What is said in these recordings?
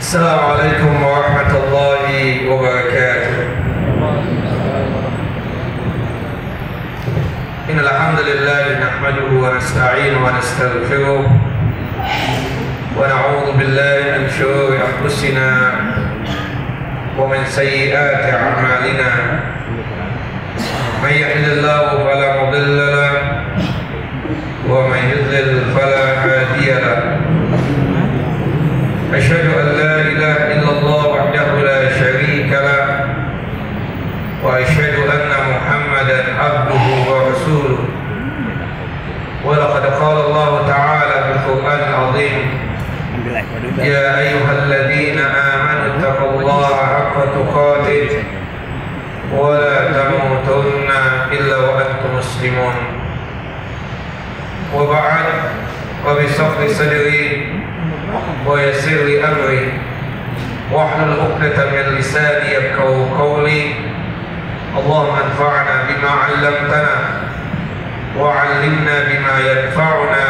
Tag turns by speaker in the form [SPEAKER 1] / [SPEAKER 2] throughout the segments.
[SPEAKER 1] Assalamualaikum warahmatullahi wabarakatuh. Innal hamdalillah nahmaduhu wa nasta'inuhu wa nastaghfiruh wa na'udzu billahi min shururi anfusina wa min sayyiati a'malina. May yahdihillahu fala mudilla lahu wa may yudlil fala hadiya lahu. أشهد أن لا إله إلا الله وحده لا شريك له وأشهد أن محمدا عبده ورسوله ولقد قال الله تعالى في القرآن العظيم يا أيها الذين آمنوا اتقوا الله حق تقاته ولا تموتن إلا وأنتم مسلمون وبعد وبشرح صدري ويسر لي أمري واحلل عقدة من لساني يفقهوا قولي اللهم انفعنا بما علمتنا وعلمنا بما ينفعنا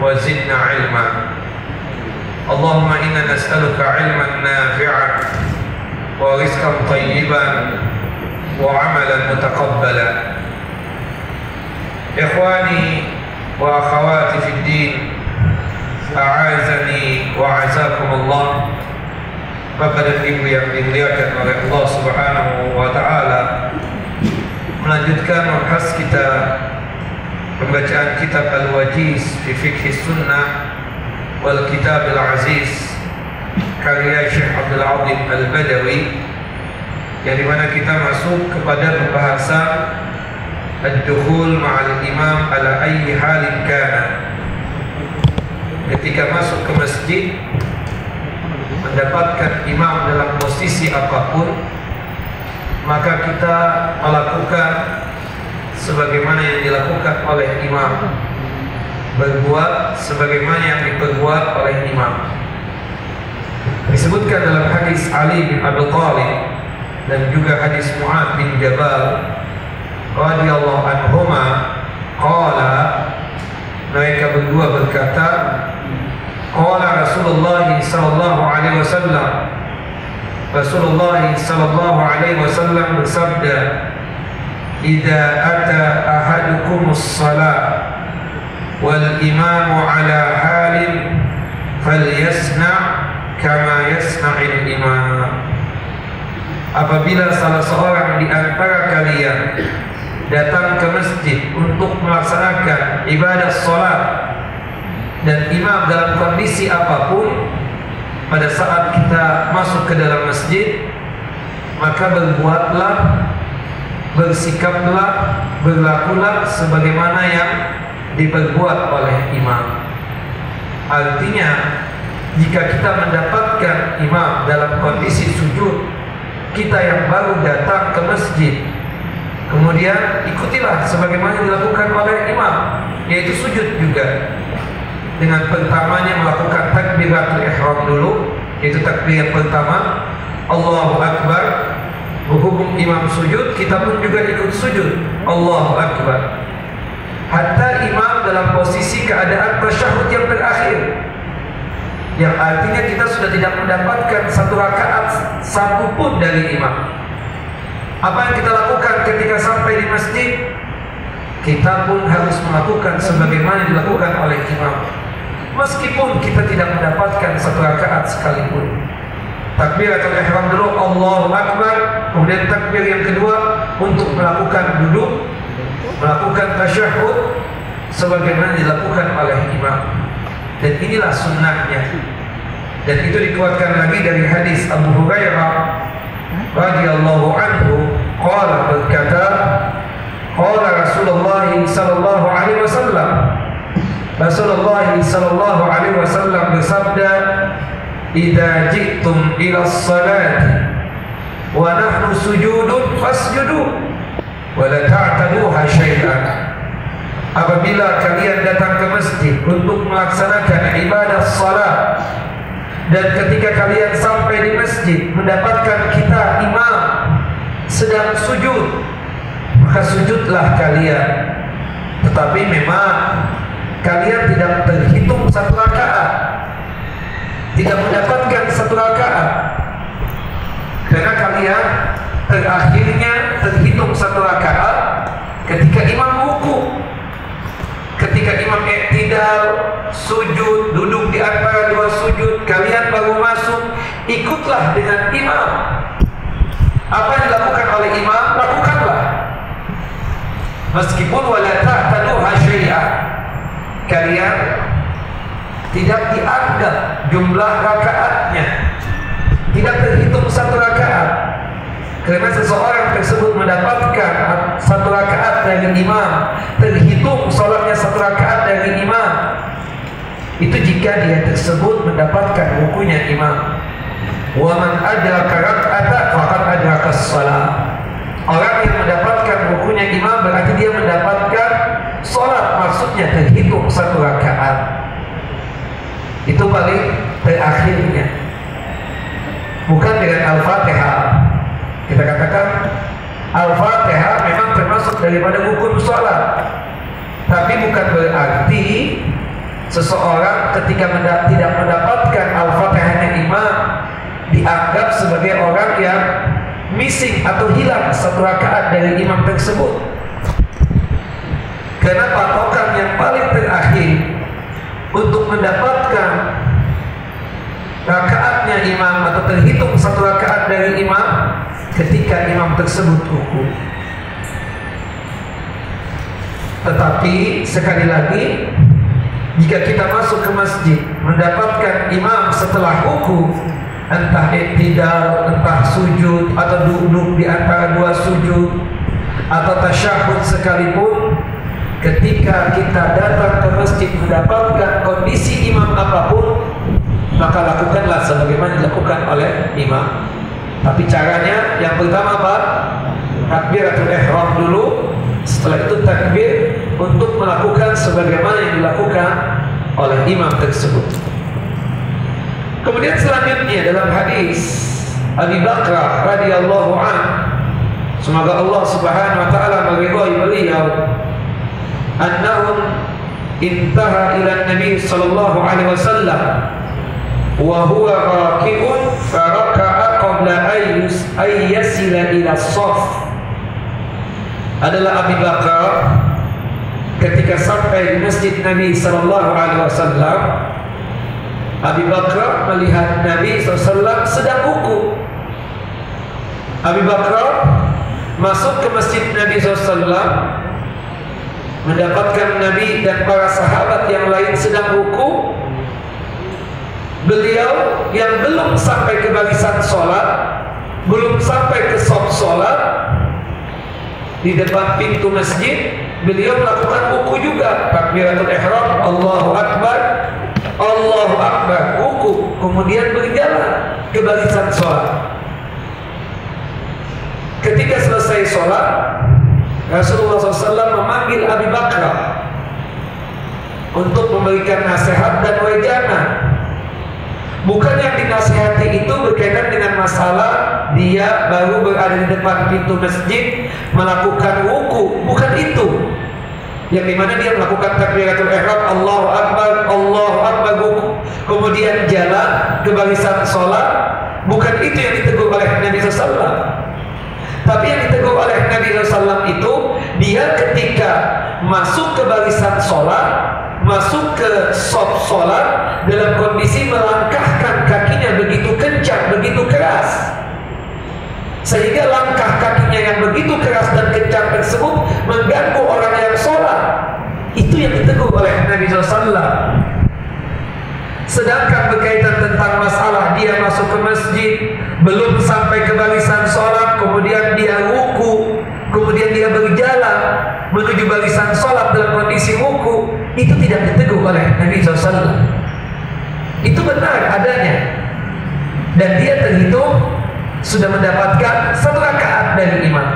[SPEAKER 1] وزدنا علما اللهم إنا نسألك علما نافعا ورزقا طيبا وعملا متقبلا. إخواني وأخواتي في الدين A'azani wa azakumullah. Bapak dan Ibu yang dimuliakan oleh Allah Subhanahu wa taala, melanjutkan membahas kita pembacaan kitab Al-Wajiz fi Fiqh Sunnah wal Kitab Al-Aziz karya Syekh Abdul Azim Al-Badawi, yang dimana kita masuk kepada pembahasan ad-dukhul ma'al imam ala ayyi halin kana. Ketika masuk ke masjid, mendapatkan imam dalam posisi apapun, maka kita melakukan sebagaimana yang dilakukan oleh imam, berbuat sebagaimana yang diperbuat oleh imam. Disebutkan dalam hadis Ali bin Abi Thalib dan juga hadis Mu'adz bin Jabal radhiyallahu anhuma, qala, mereka berdua berkata, qala Rasulullah sallallahu alaihi wasallam, Rasulullah sallallahu alaihi wasallam bersabda, idza ata ahadukumus shalah wal imamu ala halin falyasna kama yasna'il imam. Apabila salah seorang di antara kalian datang ke masjid untuk melaksanakan ibadah salat dan imam dalam kondisi apapun, pada saat kita masuk ke dalam masjid, maka berbuatlah, bersikaplah, berlakulah sebagaimana yang diperbuat oleh imam. Artinya, jika kita mendapatkan imam dalam kondisi sujud, kita yang baru datang ke masjid, kemudian ikutilah sebagaimana dilakukan oleh imam, yaitu sujud juga. Dengan pertamanya melakukan takbiratul ihram dulu, yaitu takbir yang pertama, Allahu Akbar. Berhubung imam sujud, kita pun juga ikut sujud, Allahu Akbar. Hatta imam dalam posisi keadaan tasyahud yang terakhir, yang artinya kita sudah tidak mendapatkan satu rakaat satu pun dari imam. Apa yang kita lakukan ketika sampai di masjid? Kita pun harus melakukan sebagaimana dilakukan oleh imam, meskipun kita tidak mendapatkan satu rakaat sekalipun. Takbiratul ihram dulu, Allahu Akbar, kemudian takbir yang kedua untuk melakukan duduk, melakukan tasyahud sebagaimana dilakukan oleh imam. Dan inilah sunnahnya. Dan itu dikuatkan lagi dari hadis Abu Hurairah radhiyallahu anhu, qala, berkata, qala Rasulullah sallallahu alaihi wasallam, Rasulullah sallallahu alaihi wasallam bersabda, idza ji'tum ila sholati wa nahnu sujudun fasjudu wa la ta'taduha syai'an. Apabila kalian datang ke masjid untuk melaksanakan ibadah salat, dan ketika kalian sampai di masjid mendapatkan kita imam sedang sujud, maka sujudlah kalian. Tetapi memang kalian tidak terhitung satu rakaat, tidak mendapatkan satu rakaat yang terakhirnya terhitung 1 rakaat ketika imam ruku. Ketika imam i'tidal, sujud, duduk di antara 2 sujud, kalian baru masuk, ikutlah dengan imam. Apa yang dilakukan oleh imam, lakukanlah. Meskipun wala ta'taduha syai'an, kalian tidak dianggap jumlah rakaatnya, tidak terhitung 1 rakaat. Karena seseorang tersebut mendapatkan 1 rakaat dari imam, terhitung sholatnya 1 rakaat dari imam, itu jika dia tersebut mendapatkan rukunya imam. Wa man adraka rak'atan faqad adraka shalah. Orang yang mendapatkan rukunya imam berarti dia mendapatkan sholat, maksudnya terhitung 1 rakaat. Itu paling terakhirnya, bukan dengan Al-Fatihah. Kita katakan Al-Fatihah memang termasuk daripada rukun sholat, tapi bukan berarti seseorang ketika tidak mendapatkan Al-Fatihahnya imam dianggap sebagai orang yang missing atau hilang 1 rakaat dari imam tersebut. Karena patokan yang paling terakhir untuk mendapatkan rakaatnya imam atau terhitung 1 rakaat dari imam ketika imam tersebut ruku. Tetapi sekali lagi, jika kita masuk ke masjid mendapatkan imam setelah ruku, entah i'tidal, entah sujud, atau duduk di antara 2 sujud, atau tasyahud sekalipun, ketika kita datang ke masjid mendapatkan kondisi imam apapun, maka lakukanlah sebagaimana dilakukan oleh imam. Tapi caranya yang pertama apa? Takbiratul ihram dulu, setelah itu takbir untuk melakukan sebagaimana yang dilakukan oleh imam tersebut. Kemudian selanjutnya dalam hadis Abi Bakrah radhiyallahu anhu, semoga Allah Subhanahu wa taala meridhai beliau, annahum intaha ila Nabi sallallahu alaihi wasallam wa huwa raki'un faraka'a qabla ay yasila ila shaf. Adalah Abi Bakar ketika sampai di masjid Nabi sallallahu alaihi wasallam. Abi Bakar melihat Nabi SAW sedang ruku. Abi Bakar masuk ke masjid Nabi SAW, mendapatkan Nabi dan para sahabat yang lain sedang ruku. Beliau yang belum sampai ke barisan sholat, belum sampai ke shaf sholat, di depan pintu masjid, beliau melakukan ruku juga. Takbiratul ihram, Allahu Akbar, Allahu Akbar, ruku, kemudian berjalan ke barisan sholat. Ketika selesai sholat, Rasulullah SAW memanggil Abi Bakar untuk memberikan nasihat dan wejangan. Bukan yang dinasihati itu berkaitan dengan masalah dia baru berada di depan pintu masjid melakukan wuku, bukan itu. Yang dimana dia melakukan takbiratul ihram, Allahu Akbar, Allahu Akbar, wuku, kemudian jalan ke barisan sholat. Bukan itu yang ditegur oleh Nabi SAW. Tapi yang ditegur oleh Nabi SAW itu, dia ketika masuk ke barisan sholat, masuk ke shaf sholat, dalam kondisi melangkahkan kakinya begitu kencang, begitu keras, sehingga langkah kakinya yang begitu keras dan kencang tersebut mengganggu orang yang sholat. Itu yang ditegur oleh Nabi SAW. Sedangkan berkaitan tentang masalah dia masuk ke masjid, belum sampai ke barisan sholat, kemudian dia ruku, kemudian dia berjalan menuju barisan sholat dalam kondisi ruku, itu tidak ditegur oleh Nabi SAW. Itu benar adanya, dan dia terhitung sudah mendapatkan 1 rakaat dari imam.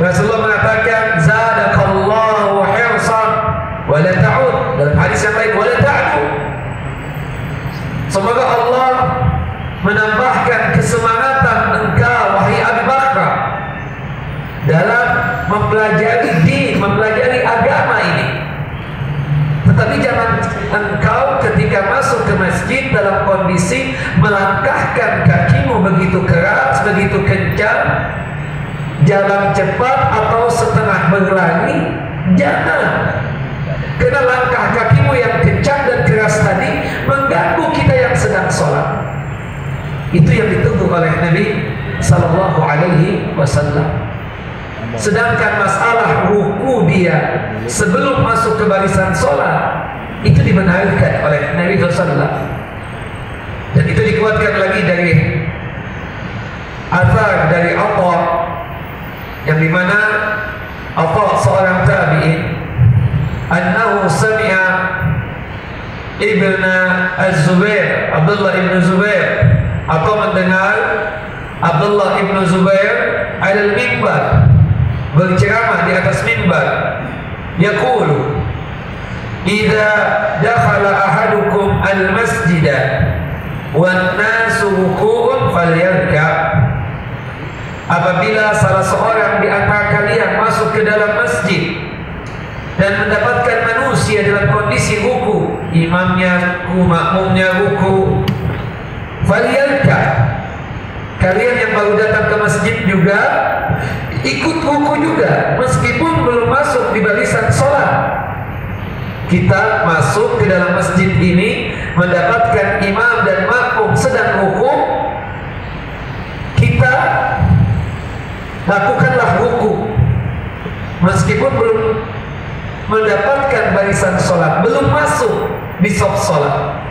[SPEAKER 1] Rasulullah mengatakan, zadakallahu hirsan wa la ta'ud, dalam hadis yang lain, wa la ta'du. Semoga Allah menambahkan kesemangatan engkau wahai Abi Bakar dalam mempelajari din, mempelajari agama ini. Tetapi jangan engkau ketika masuk ke masjid masjid dalam kondisi melangkahkan kakimu begitu keras, begitu kencang, jalan cepat atau setengah berlari, jangan. Karena langkah kakimu yang kencang dan keras tadi mengganggu kita yang sedang sholat. Itu yang ditunggu oleh Nabi Sallallahu Alaihi Wasallam. Sedangkan masalah ruku dia sebelum masuk ke barisan sholat itu dibenarkan oleh Nabi SAW, dan itu dikuatkan lagi dari athar dari Atha, yang dimana Atha seorang tabi'in, annahu sami'a ibn Az-Zubair, Abdullah ibn Zubair, atau mendengar Abdullah ibn Zubair alal mimbar, berceramah di atas mimbar, yaqulu idza dakhala ahadukum al-masjida wan nasu ruku'un falyarka'. Apabila salah seorang di antara kalian masuk ke dalam masjid dan mendapatkan manusia dalam kondisi ruku, imamnya ruku, makmumnya ruku, falyarka'. Kalian yang baru datang ke masjid juga ikut ruku juga, meskipun belum masuk di barisan sholat. Kita masuk ke dalam masjid ini mendapatkan imam dan makmum sedang ruku, kita lakukanlah ruku meskipun belum mendapatkan barisan sholat, belum masuk di saf sholat.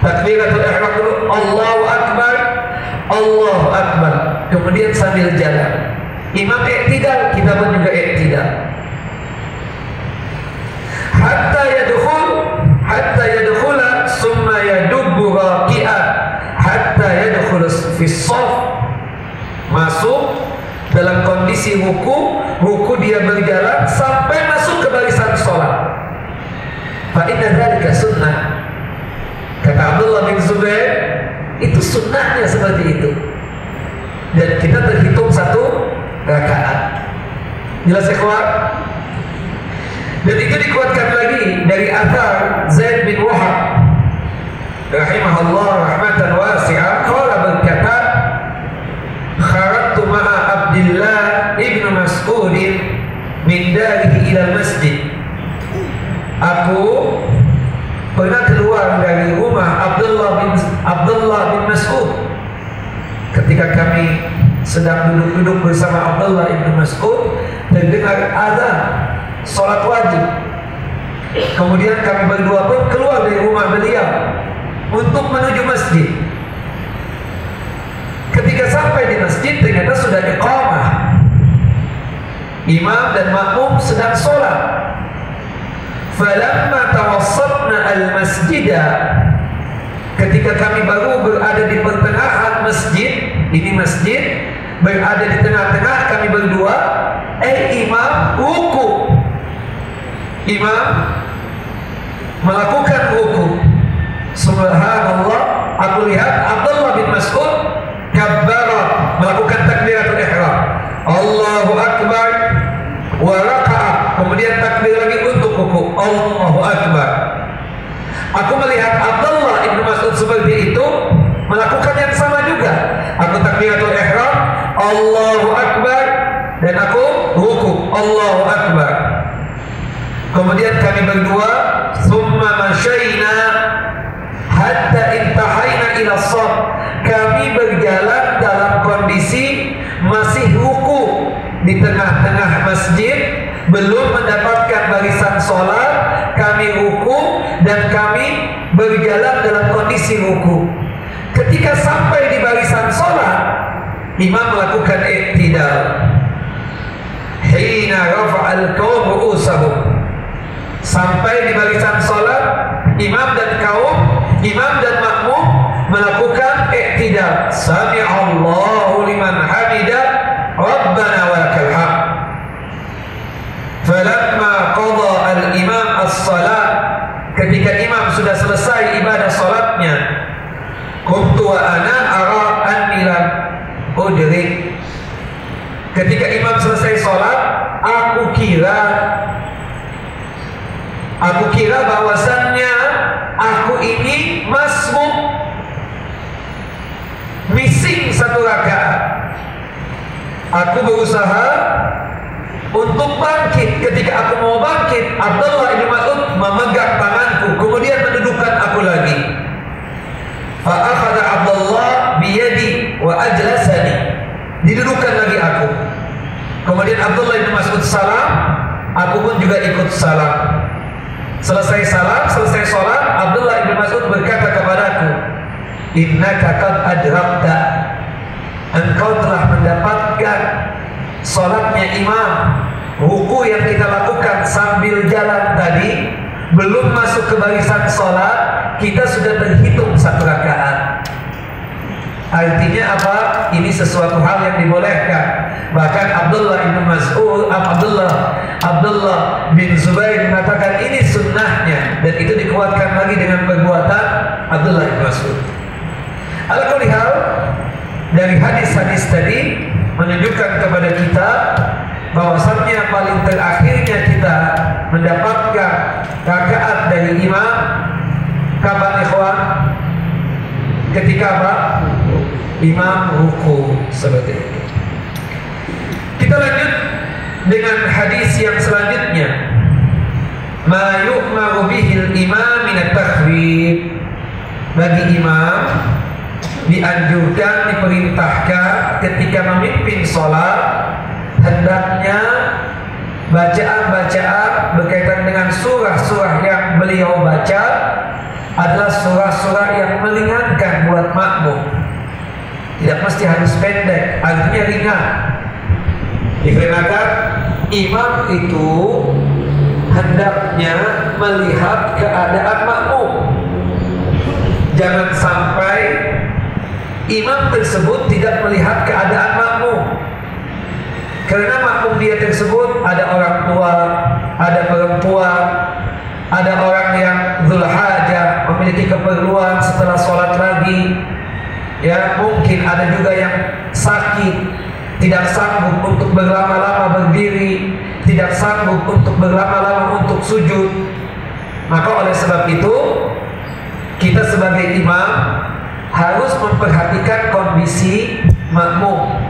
[SPEAKER 1] Takbiratul ihram dulu, Allahu Akbar, Allahu Akbar, kemudian sambil jalan. Imam i'tidal, kita pun juga i'tidal. Hatta yadkhula summa yadubbu raki'an hatta yadkhula fi shaff. Masuk dalam kondisi ruku dia berjalan sampai masuk ke barisan sholat. Fa inna dzalika sunnah. Kata Abdullah bin Zubair, itu sunnahnya seperti itu. Dan kita terhitung 1 rakaat. Jelas ya kawan? Dan itu dikuatkan lagi dari athar Zaid bin Wahab rahimahullah rahmatan wasi'ah, qala berkata, kharajtu ma'a Abdullah ibn Mas'ud min darihi ila masjid. Aku pernah keluar dari rumah Abdullah bin Mas'ud ketika kami sedang duduk-duduk bersama Abdullah ibn Mas'ud, terdengar azan sholat wajib. Kemudian kami berdua pun keluar dari rumah beliau untuk menuju masjid. Ketika sampai di masjid, ternyata sudah iqamah, imam dan makmum sedang sholat. Falamma tawassatna al-masjida, ketika kami baru berada di pertengahan masjid, ini masjid berada di tengah-tengah, kami berdua, imam ruku. Imam melakukan ruku. Subhanallah, aku lihat Abdullah bin Mas'ud kabbara, melakukan takbiratul ihram, Allahu Akbar, wa raka'a, kemudian takbir lagi untuk ruku, Allahu Akbar. Aku melihat Abdullah bin Mas'ud seperti itu, melakukan yang sama juga. Aku takbiratul ihram, Allahu Akbar, dan aku ruku, Allahu Akbar. Kemudian kami berdua summa masyaina hatta intahaina ila shaff. Kami berjalan dalam kondisi masih ruku di tengah-tengah masjid, belum mendapatkan barisan sholat. Kami ruku dan kami berjalan dalam kondisi ruku. Ketika sampai di barisan sholat, imam melakukan i'tidal. Hina rafa'al qaum ru'usahum. Sampai di barisan sholat, imam dan makmum melakukan i'tidal. Sami'allahu liman hamidah, Rabbana wa lakal hamd. Falamma qada al-imam as-salat, ketika imam sudah selesai ibadah sholatnya, qumtu wa ana ara anni lam udrik. Ketika imam selesai sholat, aku kira bahwasannya aku ini masmuk, missing satu rakaat. Aku berusaha untuk bangkit. Ketika aku mau bangkit, Abdullah bin Mas'ud memegang tanganku, kemudian mendudukkan aku lagi. Fa akhadha Abdullah biyadi wa ajlasani. Didudukkan lagi aku. Kemudian Abdullah bin Mas'ud salam, aku pun juga ikut salam. Selesai salam, selesai sholat, Abdullah bin Mas'ud berkata kepadaku, innaka qad adrakta, engkau telah mendapatkan sholatnya imam. Ruku yang kita lakukan sambil jalan tadi, belum masuk ke barisan sholat, kita sudah terhitung satu rakaat. Artinya apa? Ini sesuatu hal yang dibolehkan. Bahkan Abdullah bin Mas'ud, Abdullah bin Zubair mengatakan ini sunnahnya, dan itu dikuatkan lagi dengan perbuatan Abdullah bin Mas'ud. Al-Qur'an dari hadis-hadis tadi menunjukkan kepada kita bahwasannya paling terakhirnya kita mendapatkan rakaat dari imam kapan, ikhwan? Ketika apa? Imam ruku, seperti itu. Kita lanjut dengan hadis yang selanjutnya. Ma yu'maru bihil imam min at-takhwif. Bagi imam dianjurkan, diperintahkan ketika memimpin sholat, hendaknya bacaan-bacaan berkaitan dengan surah-surah yang beliau baca adalah surah-surah yang meringankan buat makmum. Tidak mesti harus pendek, artinya ringan. Dikarenakan imam itu hendaknya melihat keadaan makmum. Jangan sampai imam tersebut tidak melihat keadaan makmum. Karena makmum dia tersebut ada orang tua, ada perempuan, ada orang yang dzul hajah, memiliki keperluan setelah sholat lagi. Ya, mungkin ada juga yang sakit, tidak sanggup untuk berlama-lama berdiri, tidak sanggup untuk berlama-lama untuk sujud. Maka oleh sebab itu, kita sebagai imam harus memperhatikan kondisi makmum.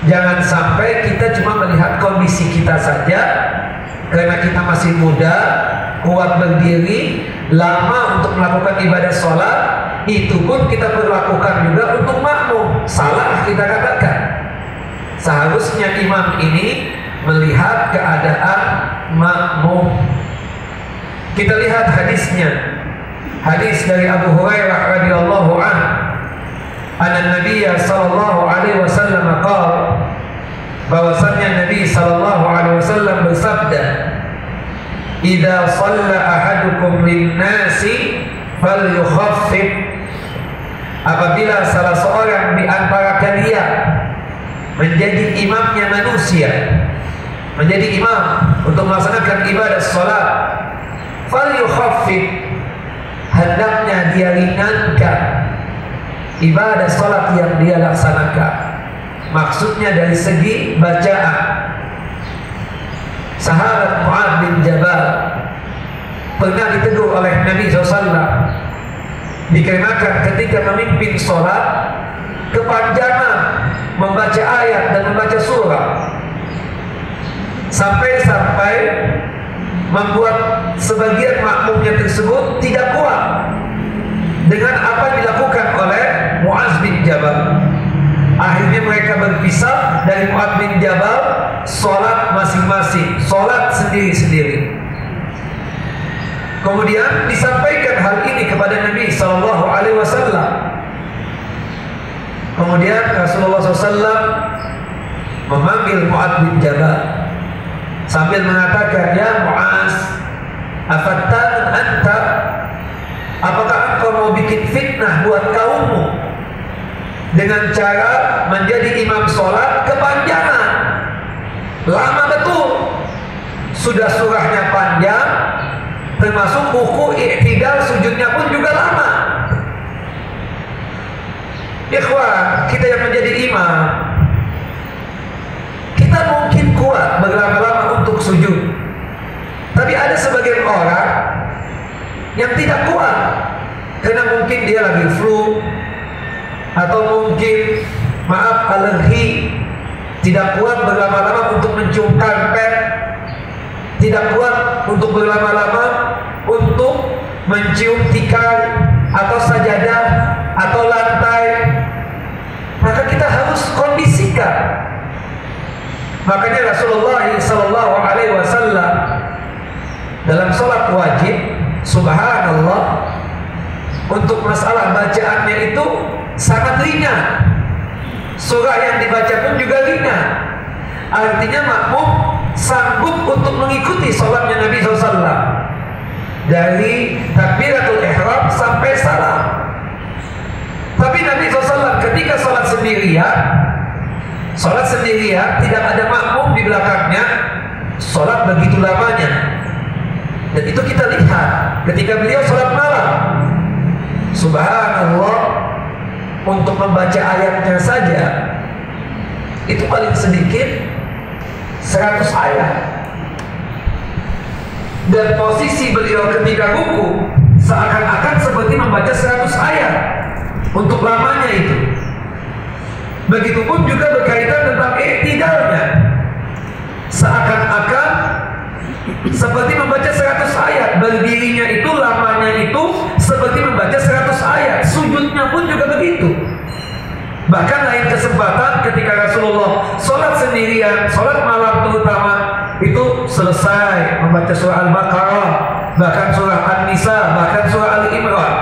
[SPEAKER 1] Jangan sampai kita cuma melihat kondisi kita saja, karena kita masih muda, kuat berdiri, lama untuk melakukan ibadah sholat. Itu pun kita berlakukan juga untuk makmum. Salah kita katakan. Seharusnya imam ini melihat keadaan makmum. Kita lihat hadisnya. Hadis dari Abu Hurairah radhiyallahu anhu, anna Nabi sallallahu alaihi wasallam qala, bahwasannya Nabi sallallahu alaihi wasallam bersabda, "Idza shalla ahadukum lin-nasi falyukhaffif." Apabila salah seorang di antara kalian menjadi imamnya manusia, menjadi imam untuk melaksanakan ibadah salat, falyukhaffif, hendaknya dia ringankan ibadah salat yang dia laksanakan. Maksudnya dari segi bacaan. Sahabat Mu'adz bin Jabal pernah ditegur oleh Nabi SAW, dikarenakan ketika memimpin sholat kepanjangan membaca ayat dan membaca surah, sampai-sampai membuat sebagian makmumnya tersebut tidak kuat dengan apa yang dilakukan oleh Mu'adz bin Jabal. Akhirnya mereka berpisah, dari Mu'adz bin Jabal sholat masing-masing, sholat sendiri-sendiri. Kemudian disampaikan hal ini kepada Nabi Sallallahu Alaihi Wasallam. Kemudian Rasulullah SAW memanggil Mu'adz bin Jabal sambil mengatakan, "Ya Mu'adz, afattan anta? Apakah engkau mau bikin fitnah buat kaummu dengan cara menjadi imam sholat kepanjangan? Lama betul, sudah surahnya panjang, termasuk ruku, i'tidal, sujudnya pun juga lama." Ikhwan, kita yang menjadi imam, kita mungkin kuat berlama-lama untuk sujud, tapi ada sebagian orang yang tidak kuat. karena mungkin dia lagi flu, atau mungkin alergi, tidak kuat berlama-lama untuk mencium karpet, tidak kuat untuk berlama-lama untuk mencium tikar atau sajadah atau lantai, maka kita harus kondisikan. Makanya Rasulullah SAW dalam sholat wajib, subhanallah, untuk masalah bacaannya itu sangat ringan. Surah yang dibaca pun juga ringan. Artinya makmum sanggup untuk mengikuti sholatnya Nabi SAW dari takbiratul ihram sampai salam. Tapi Nabi SAW ketika sholat sendirian tidak ada makmum di belakangnya, sholat begitu lamanya. Dan itu kita lihat ketika beliau sholat malam, subhanallah, untuk membaca ayatnya saja itu paling sedikit 100 ayat. Dan posisi beliau ketika ruku seakan-akan seperti membaca 100 ayat untuk lamanya itu. Begitupun juga berkaitan tentang i'tidalnya, seakan-akan seperti membaca 100 ayat. Berdirinya itu, lamanya itu seperti membaca 100 ayat. Sujudnya pun juga begitu. Bahkan lain kesempatan ketika Rasulullah sholat sendirian, sholat malam terutama, itu selesai membaca surah Al-Baqarah, bahkan surah An-Nisa, bahkan surah Al-Imran.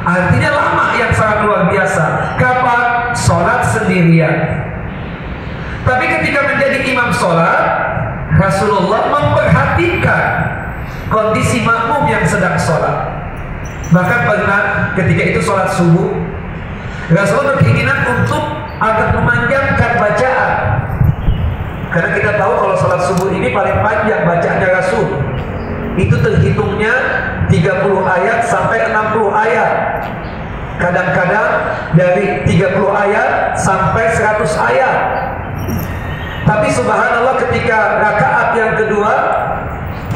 [SPEAKER 1] Artinya lama yang sangat luar biasa. Kapan? Sholat sendirian. Tapi ketika menjadi imam sholat, Rasulullah memperhatikan kondisi makmum yang sedang sholat. Bahkan pernah ketika itu sholat subuh, Rasulullah berkeinginan untuk agar memanjangkan bacaan. Karena kita tahu kalau sholat subuh ini paling panjang bacaannya Rasul. Itu terhitungnya 30 ayat sampai 60 ayat. Kadang-kadang dari 30 ayat sampai 100 ayat. Tapi subhanallah ketika rakaat yang kedua,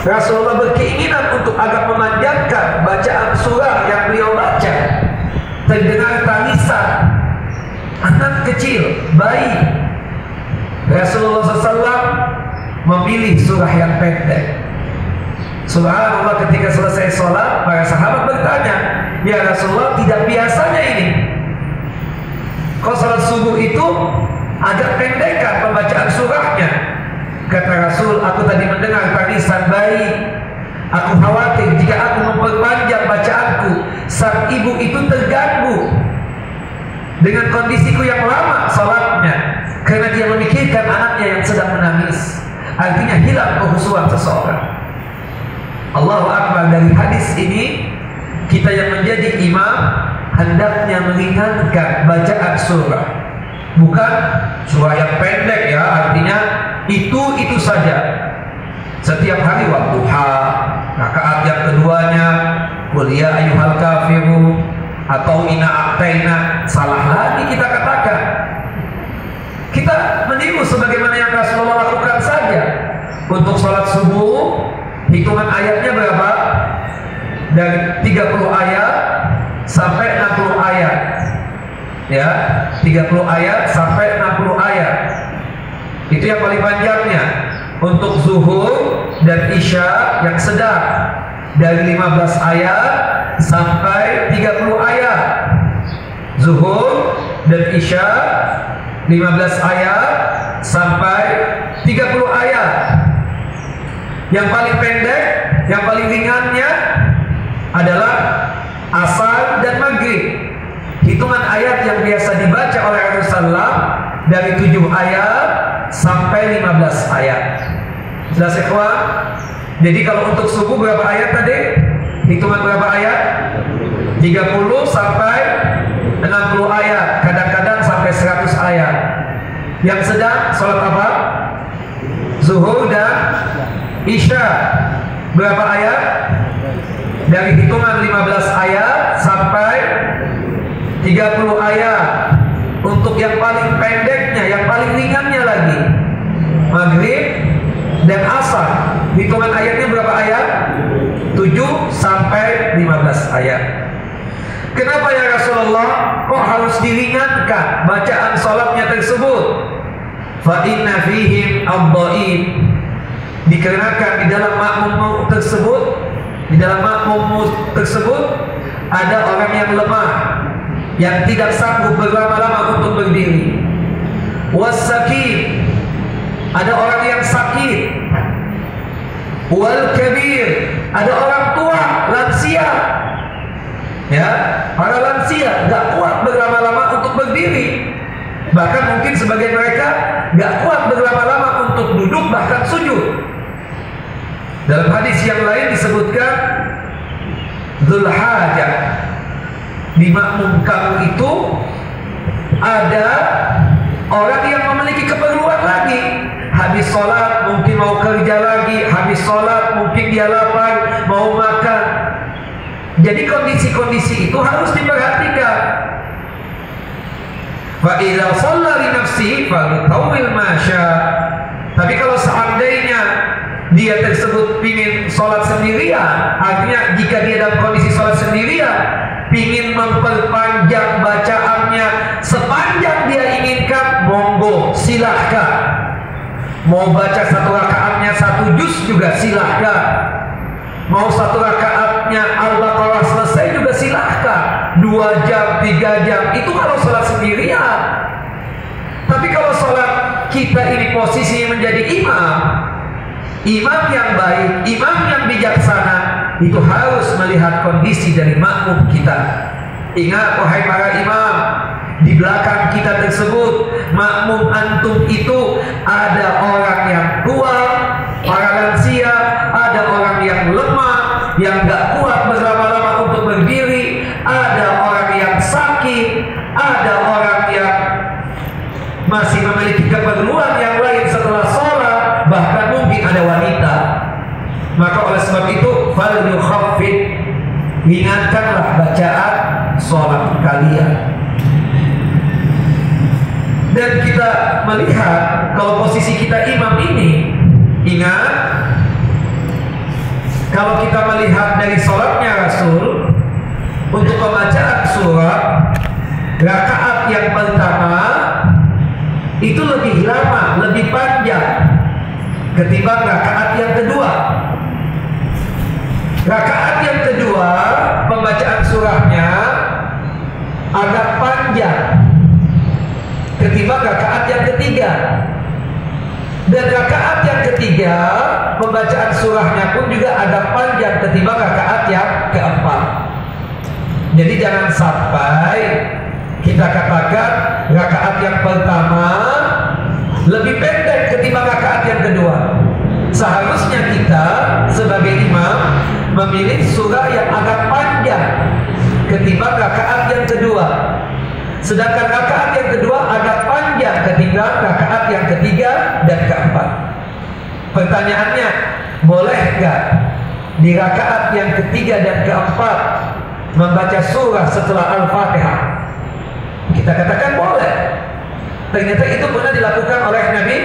[SPEAKER 1] Rasulullah berkeinginan untuk agak memanjangkan bacaan surah yang beliau baca. Terdengar tangisan anak kecil, bayi. Rasulullah SAW memilih surah yang pendek. Subhanallah, ketika selesai sholat, para sahabat bertanya, ya Rasulullah, tidak biasanya ini. Kok sholat subuh itu agak pendekkan pembacaan surahnya? Kata Rasul, aku tadi mendengar tangisan bayi. Aku khawatir jika aku memperpanjang bacaanku, sang ibu itu terganggu dengan kondisiku yang lama sholatnya, karena dia memikirkan anaknya yang sedang menangis. Artinya hilang kehusuan seseorang. Allahu Akbar. Dari hadis ini kita yang menjadi imam hendaknya meringankan bacaan surah, bukan surah yang pendek ya, artinya itu saja. Setiap hari waktu rakaat yang keduanya qul ya ayyuhal kafirun atau inna a'taina, salah lagi kita katakan. Kita meniru sebagaimana yang Rasulullah lakukan saja. Untuk sholat subuh hitungan ayatnya berapa? Dari 30 ayat sampai 60 ayat. Ya, 30 ayat sampai 60 ayat. Itu yang paling panjangnya. Untuk zuhur dan isya yang sedang dari 15 ayat sampai 30 ayat. Zuhur dan isya 15 ayat sampai 30 ayat. Yang paling pendek, yang paling ringannya adalah asar dan maghrib. Hitungan ayat yang biasa dibaca oleh Rasulullah dari 7 ayat sampai 15 ayat. Jelas ikhwan? Jadi kalau untuk subuh berapa ayat tadi? Hitungan berapa ayat? 30 sampai 60 ayat. Kadang-kadang sampai 100 ayat. Yang sedang sholat apa? Zuhur dan isya. Berapa ayat? Dari hitungan 15 ayat sampai 30 ayat. Untuk yang paling pendeknya, yang paling ringannya lagi, maghrib dan asar. Hitungan ayatnya berapa ayat? 7 sampai 15 saya. Kenapa ya Rasulullah kok harus diringankan bacaan salatnya tersebut? Fa inna fihim ad-dhaif. Dikarenakan di dalam makmum tersebut ada orang yang lemah, yang tidak sanggup berlama-lama untuk berdiri. Was-sakin, ada orang yang sakit. Wal kabir, ada orang tua, lansia. Ya, para lansia gak kuat berlama-lama untuk berdiri. Bahkan mungkin sebagian mereka gak kuat berlama-lama untuk duduk bahkan sujud. Dalam hadis yang lain disebutkan dzul hajah, di makmum kamu itu ada orang yang memiliki keperluan lagi. Habis sholat mungkin mau kerja lagi, habis sholat mungkin dia lapar, mau makan. Jadi kondisi-kondisi itu harus diperhatikan. Fa idza shalla li nafsihi falyutawwil ma syaa. Tapi kalau seandainya dia tersebut pingin sholat sendirian, artinya jika dia dalam kondisi sholat sendirian, pingin memperpanjang bacaannya sepanjang dia inginkan, monggo silahkan. Mau baca satu rakaatnya 1 juz juga silahkan. Mau satu rakaatnya Al-Baqarah selesai juga silahkan. 2 jam, 3 jam, itu kalau sholat sendirian. Tapi kalau sholat kita ini posisinya menjadi imam yang baik, imam yang bijaksana, itu harus melihat kondisi dari makmum kita. Ingat wahai para imam, di belakang kita tersebut, makmum antum itu ada orang yang tua, para lansia, ada orang yang lemah, yang gak kuat berlama-lama untuk berdiri, ada orang yang sakit, ada orang yang masih memiliki keperluan yang lain setelah sholat, bahkan mungkin ada wanita. Maka oleh sebab itu, fal yukhaffif, ringankanlah bacaan sholat kalian. Dan kita melihat kalau posisi kita imam ini, ingat, kalau kita melihat dari sholatnya Rasul, untuk pembacaan surah rakaat yang pertama itu lebih lama, lebih panjang ketimbang rakaat yang kedua. Rakaat yang kedua pembacaan surahnya agak panjang ketimbang rakaat yang ketiga. Dan rakaat yang ketiga pembacaan surahnya pun juga agak panjang ketimbang rakaat yang keempat. Jadi jangan sampai kita katakan rakaat yang pertama lebih pendek ketimbang rakaat yang kedua. Seharusnya kita sebagai imam memilih surah yang agak panjang ketimbang rakaat yang kedua. Sedangkan rakaat yang kedua agak panjang ketimbang rakaat yang ketiga dan keempat. Pertanyaannya, boleh nggak di rakaat yang ketiga dan keempat membaca surah setelah Al-Fatihah? Kita katakan boleh. Ternyata itu pernah dilakukan oleh Nabi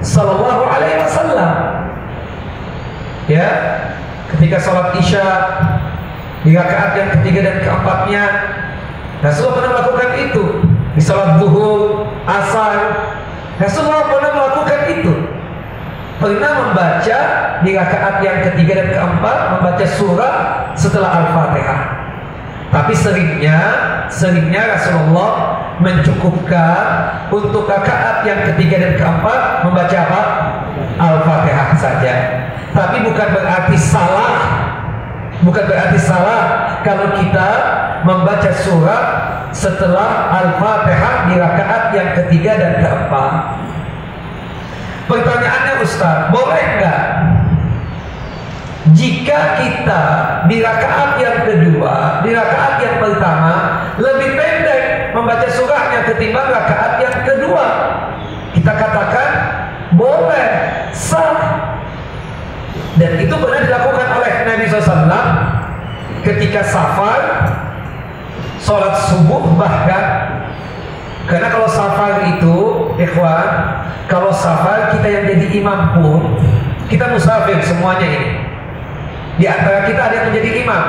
[SPEAKER 1] Sallallahu Alaihi Wasallam. Ya, ketika sholat Isya di rakaat yang ketiga dan keempatnya, Rasulullah pernah melakukan itu. Di sholat zuhur, asar, Rasulullah pernah melakukan itu. Pernah membaca di rakaat yang ketiga dan keempat membaca surah setelah Al-Fatihah. Tapi seringnya Rasulullah mencukupkan untuk rakaat yang ketiga dan keempat membaca apa? Al-Fatihah saja. Tapi bukan berarti salah. Bukan berarti salah kalau kita membaca surah setelah Al-Fatihah di rakaat yang ketiga dan keempat. Pertanyaannya Ustaz, boleh nggak jika kita di rakaat yang kedua, di rakaat yang pertama lebih pendek membaca surahnya ketimbang rakaat yang kedua? Kita katakan boleh, sah. Dan itu pernah dilakukan oleh Nabi SAW ketika safar, sholat subuh bahkan. Karena kalau safar itu, ikhwan, kalau safar kita yang jadi imam pun, kita musafir semuanya ini. Di antara kita ada yang menjadi imam,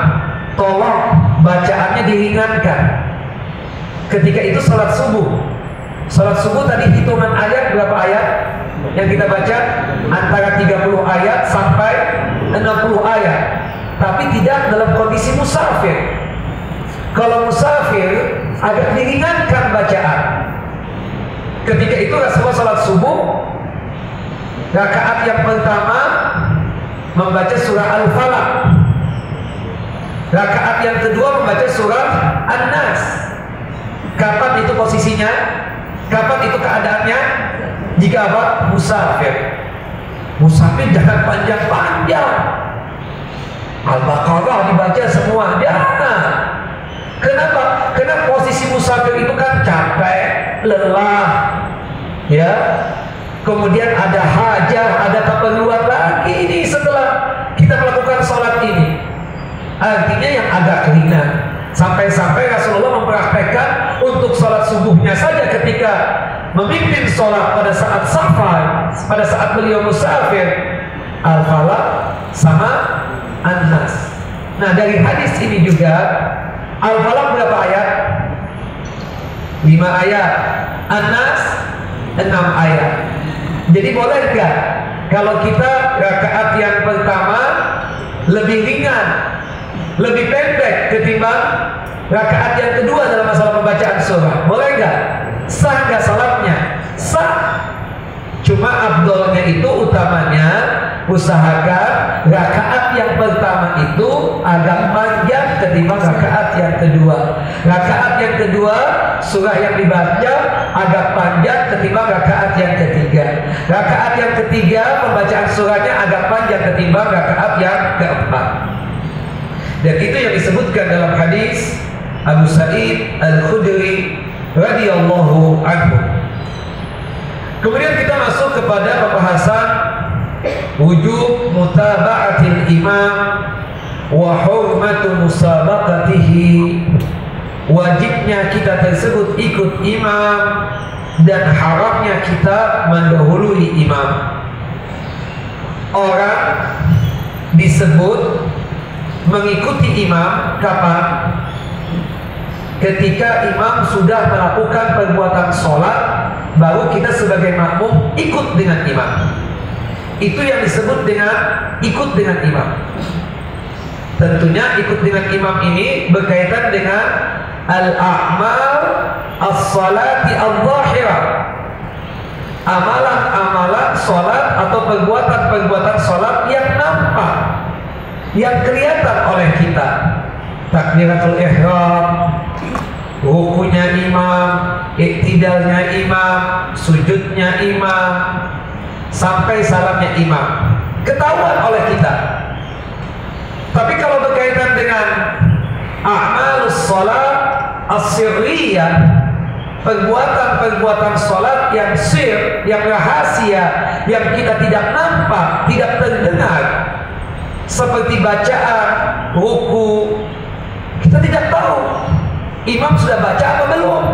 [SPEAKER 1] tolong bacaannya diringankan. Ketika itu salat subuh. Salat subuh tadi hitungan ayat berapa ayat yang kita baca? Antara 30 ayat sampai 60 ayat. Tapi tidak dalam kondisi musafir. Kalau musafir agak diringankan bacaan. Ketika itu Rasulullah salat subuh, rakaat yang pertama membaca surah Al-Falaq. Rakaat yang kedua membaca surah An-Nas. Kapan itu posisinya? Kapan itu keadaannya? Jika apa? Musafir. Musafir jangan panjang-panjang. Al-Baqarah dibaca semua. Jangan. Kenapa? Karena posisi musafir itu kan capek, lelah, ya. Kemudian ada hajah, ada keperluan lagi ini setelah kita melakukan sholat ini. Artinya yang agak ringan. Sampai-sampai Rasulullah mempraktekkan untuk sholat subuhnya saja ketika memimpin sholat pada saat safar, pada saat beliau musafir, Al-Falaq sama An-Nas. Nah, dari hadis ini juga Al-Falaq berapa ayat? 5 ayat. An-Nas 6 ayat. Jadi boleh enggak kalau kita rakaat yang pertama lebih ringan, lebih pendek ketimbang rakaat yang kedua dalam masalah pembacaan surah? Boleh enggak? Sah enggak salatnya? Sah. Cuma afdolnya itu utamanya usahakan rakaat yang pertama itu agak panjang ketimbang rakaat yang kedua. Rakaat yang kedua surah yang dibaca agak panjang ketimbang rakaat yang ketiga. Rakaat yang ketiga pembacaan surahnya agak panjang ketimbang rakaat yang keempat. Dan itu yang disebutkan dalam hadis Abu Sa'id Al-Khudri radhiyallahu anhu. Kemudian kita masuk kepada pembahasan wujub mutaba'atil imam wa hurmatu musabaqatihi. Wajibnya kita tersebut ikut imam dan haramnya kita mendahului imam. Orang disebut mengikuti imam kapan? Ketika imam sudah melakukan perbuatan sholat, baru kita sebagai makmum ikut dengan imam. Itu yang disebut dengan ikut dengan imam. Tentunya ikut dengan imam ini berkaitan dengan al-a'mal as-salati al-zahirah. Amalan-amalan sholat atau perbuatan-perbuatan sholat yang nampak, yang kelihatan oleh kita. Takbiratul ihram, rukunya imam, iktidalnya imam, sujudnya imam, sampai salamnya imam, ketahuan oleh kita. Tapi kalau berkaitan dengan a'malus sholat as-sirriyah, perbuatan-perbuatan sholat yang sir, yang rahasia, yang kita tidak nampak, tidak terdengar, seperti bacaan, ruku, kita tidak tahu imam sudah baca apa belum.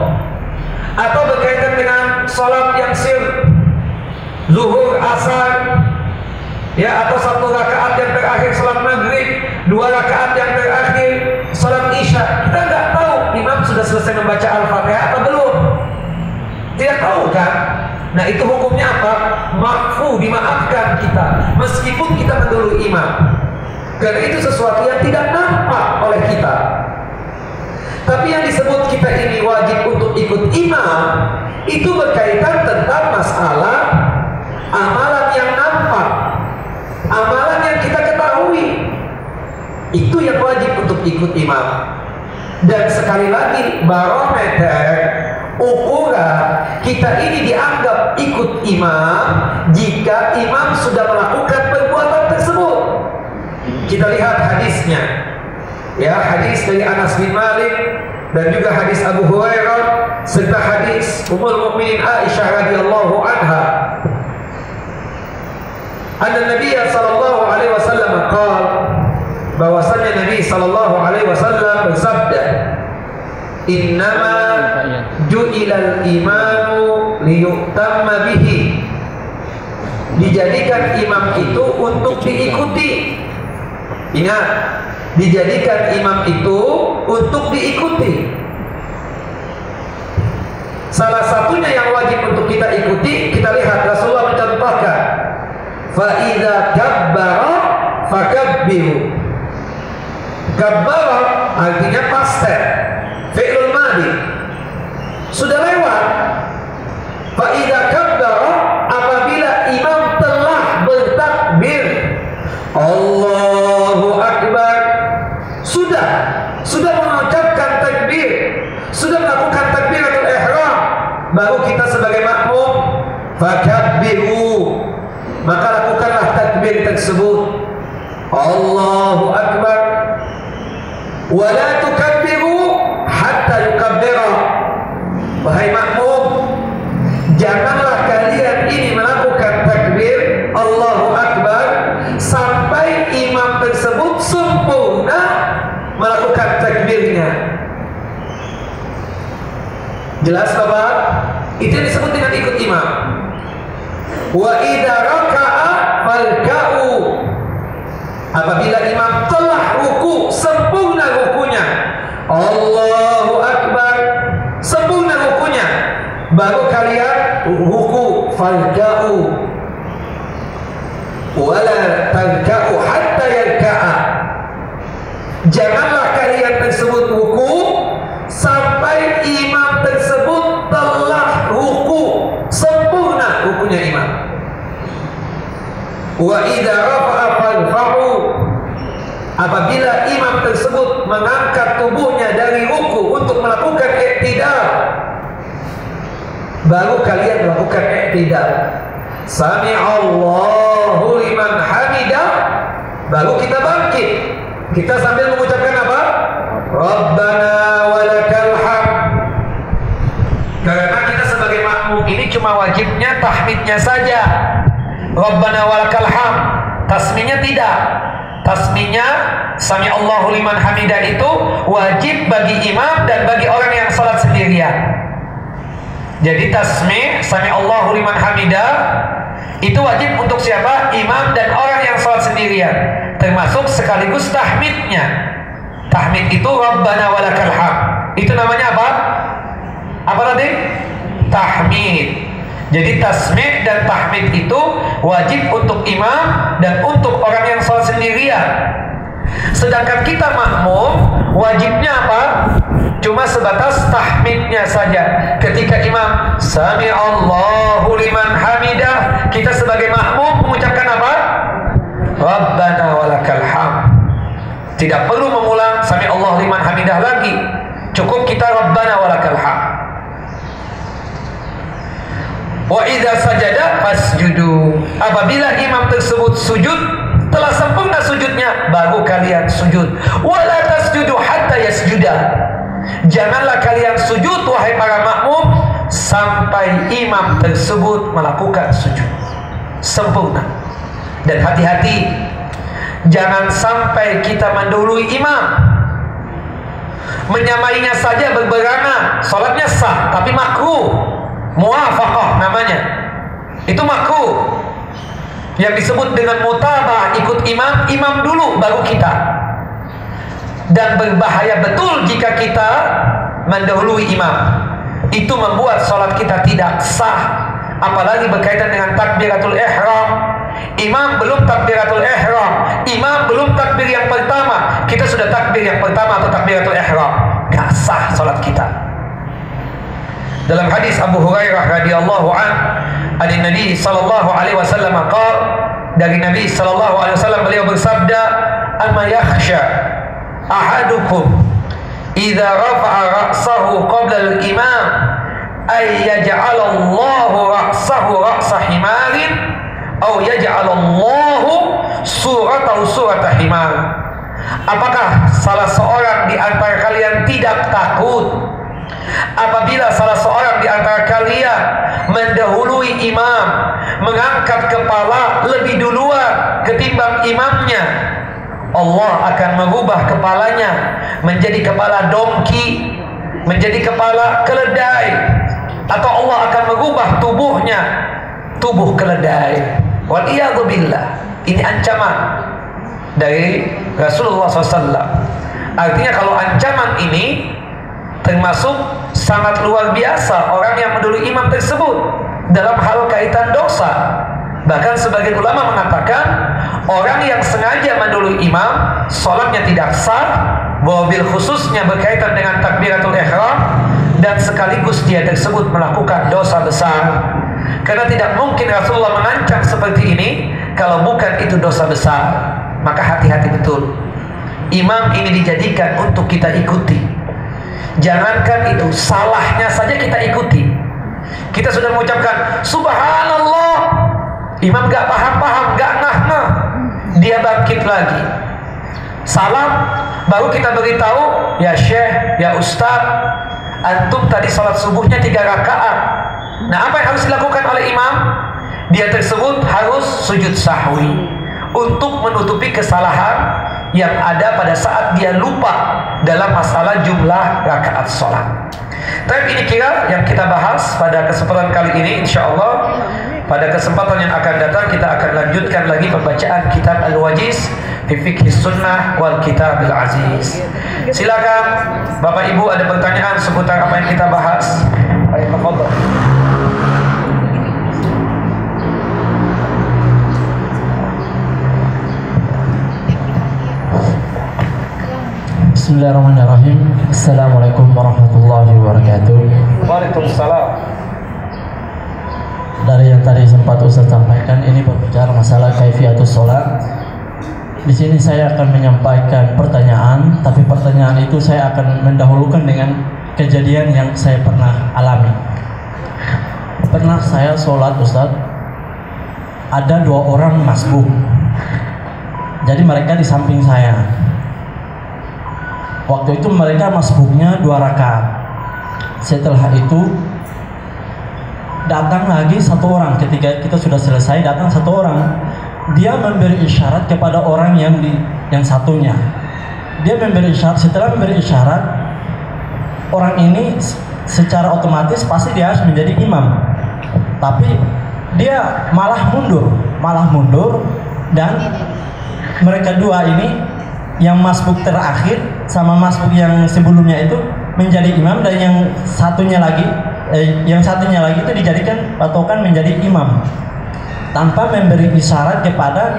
[SPEAKER 1] Atau berkaitan dengan sholat yang sir, zuhur, asar, ya, atau 1 rakaat yang terakhir sholat maghrib, 2 rakaat yang terakhir sholat isya, kita nggak tahu imam sudah selesai membaca al-fatihah apa belum. Tidak tahu kan? Nah, itu hukumnya apa? Makfu, dimaafkan kita meskipun kita mendahului imam, karena itu sesuatu yang tidak nampak oleh kita. Tapi yang disebut kita ini wajib untuk ikut imam, itu berkaitan tentang masalah amalan yang nampak, amalan yang kita ketahui, itu yang wajib untuk ikut imam. Dan sekali lagi, barometer, ukuran kita ini dianggap ikut imam jika imam sudah melakukan perbuatan tersebut. Kita lihat hadisnya, ya, hadis dari Anas bin Malik dan juga hadis Abu Hurairah serta hadis Ummul Mukminin Aisyah radhiyallahu anha. Nabi sallallahu alaihi wasallam qala, bahwasanya Nabi sallallahu alaihi wasallam bersabda, innama ju'ilal imamu liyutamma bihi. Dijadikan imam itu untuk diikuti. Ingat, dijadikan imam itu untuk diikuti. Salah satunya yang wajib untuk kita ikuti, kita lihat Rasulullah mencontohkan, fa idza kabbara fakabbiru. Kabbara artinya past tense, fi'lul madhi, sudah lewat. Fa idza kabbara, apabila imam telah bertakbir, Allahu Akbar, sudah mengucapkan takbir, sudah melakukan takbiratul ihram, baru kita sebagai makmum fakabbiru, maka lakukanlah takbir tersebut, Allahu Akbar. Wala tukabbiru hatta yukabbira. Wahai makmum, janganlah kalian ini melakukan takbir Allahu Akbar sampai imam tersebut sempurna melakukan takbirnya. Jelas Bapak? Itu yang disebut dengan ikut imam. Wa idza raka'a farka'u. Apabila imam telah ruku, sempurna rukunya, Allahu Akbar, sempurna rukunya, baru kalian ruku, farka'u. Wala tarka'u hatta yarka'a. Janganlah kalian tersebut ruku sampai imam tersebut telah ruku, sempurna rukunya imam. Wa idza rafa'a farfa'u. Apabila imam tersebut mengangkat tubuhnya dari ruku untuk melakukan i'tidal, baru kalian melakukan i'tidal. Sami'allahu liman hamidah, baru kita bangkit. Kita sambil mengucapkan apa? Rabbana walakal hamd. Karena kita sebagai makmum ini cuma wajibnya tahmidnya saja, Rabbana walakal hamd, tasmihnya tidak. Tasmihnya Sami'allahu liman hamidah itu wajib bagi imam dan bagi orang yang salat sendirian. Jadi tasmih Sami'allahu liman hamidah itu wajib untuk siapa? Imam dan orang yang salat sendirian, termasuk sekaligus tahmidnya. Tahmid itu Rabbana walakal hamd. Itu namanya apa? Apa tadi? Tahmid. Jadi tasmih dan tahmid itu wajib untuk imam dan untuk orang yang salat sendirian. Sedangkan kita makmum wajibnya apa? Cuma sebatas tahmidnya saja. Ketika imam Sami'allahu liman hamidah, kita sebagai makmum mengucapkan apa? Rabbana walakal hamd. Tidak perlu mengulang Sami'allahu liman hamidah lagi. Cukup kita Rabbana walakal hamd. Wa idza sajada fasjudu. Apabila imam tersebut sujud, telah sempurna sujudnya, baru kalian sujud. Wala tasjudu hatta yasjuda. Janganlah kalian sujud wahai para makmum sampai imam tersebut melakukan sujud sempurna. Dan hati-hati, jangan sampai kita mendahului imam, menyamainya saja berberangan, salatnya sah tapi makruh, muwafaqah namanya, itu makruh. Yang disebut dengan mutabah, ikut imam, imam dulu baru kita. Dan berbahaya betul jika kita mendahului imam. Itu membuat salat kita tidak sah. Apalagi berkaitan dengan takbiratul ihram. Imam belum takbiratul ihram, imam belum takbir yang pertama, kita sudah takbir yang pertama atau takbiratul ihram, gak sah salat kita. Dalam hadis Abu Hurairah radhiyallahu an Nabi sallallahu alaihi wasallam qala, dari Nabi sallallahu alaihi wasallam beliau bersabda, "Amma yakhsha ahadukum idza rafa'a ra'sahu qabla al-imam ay yaj'ala Allahu ra'sahu ra'sa himarin aw yaj'ala Allahu suratahu surata himar." Apakah salah seorang di antara kalian tidak takut apabila salah seorang di antara kalian mendahului imam, mengangkat kepala lebih duluan ketimbang imamnya, Allah akan mengubah kepalanya menjadi kepala dongki, menjadi kepala keledai, atau Allah akan mengubah tubuhnya tubuh keledai. Waliyadzubillah. Ini ancaman. dari Rasulullah SAW. Artinya kalau ancaman ini termasuk sangat luar biasa orang yang mendului imam tersebut dalam hal kaitan dosa. Bahkan sebagian ulama mengatakan orang yang sengaja mendului imam sholatnya tidak sah, wabil khususnya berkaitan dengan takbiratul ihram, dan sekaligus dia tersebut melakukan dosa besar. Karena tidak mungkin Rasulullah mengancam seperti ini kalau bukan itu dosa besar. Maka hati-hati betul. Imam ini dijadikan untuk kita ikuti. Jangankan itu, salahnya saja kita ikuti. Kita sudah mengucapkan subhanallah, imam gak paham-paham, gak ngah-ngah, dia bangkit lagi, salam, baru kita beritahu, ya syekh, ya ustaz, antum tadi salat subuhnya 3 rakaat. Nah, apa yang harus dilakukan oleh imam? Dia tersebut harus sujud sahwi untuk menutupi kesalahan yang ada pada saat dia lupa dalam masalah jumlah rakaat sholat. Tapi ini kira yang kita bahas pada kesempatan kali ini. Insya Allah pada kesempatan yang akan datang kita akan lanjutkan lagi pembacaan kitab Al-Wajiz fi Fiqh Sunnah wal Kitab Al-Aziz. Silakan Bapak Ibu ada pertanyaan seputar apa yang kita bahas. Baik, tafadhol.
[SPEAKER 2] Bismillahirrahmanirrahim. Assalamualaikum warahmatullahi wabarakatuh.
[SPEAKER 1] Waalaikumsalam.
[SPEAKER 2] Dari yang tadi sempat Ustaz sampaikan, ini berbicara masalah kaifiatus sholat. Di sini saya akan menyampaikan pertanyaan, tapi pertanyaan itu saya akan mendahulukan dengan kejadian yang saya pernah alami. Pernah saya sholat Ustaz, ada 2 orang masbuk. Jadi mereka di samping saya. Waktu itu mereka masbuknya 2 rakaat. Setelah itu datang lagi 1 orang. Ketika kita sudah selesai, datang 1 orang. Dia memberi isyarat kepada orang yang satunya. Dia memberi isyarat. Setelah memberi isyarat, orang ini secara otomatis pasti dia harus menjadi imam. Tapi dia malah mundur, dan mereka 2 ini, yang masbuk terakhir sama masbuk yang sebelumnya itu menjadi imam, dan yang satunya lagi itu dijadikan patokan menjadi imam tanpa memberi isyarat kepada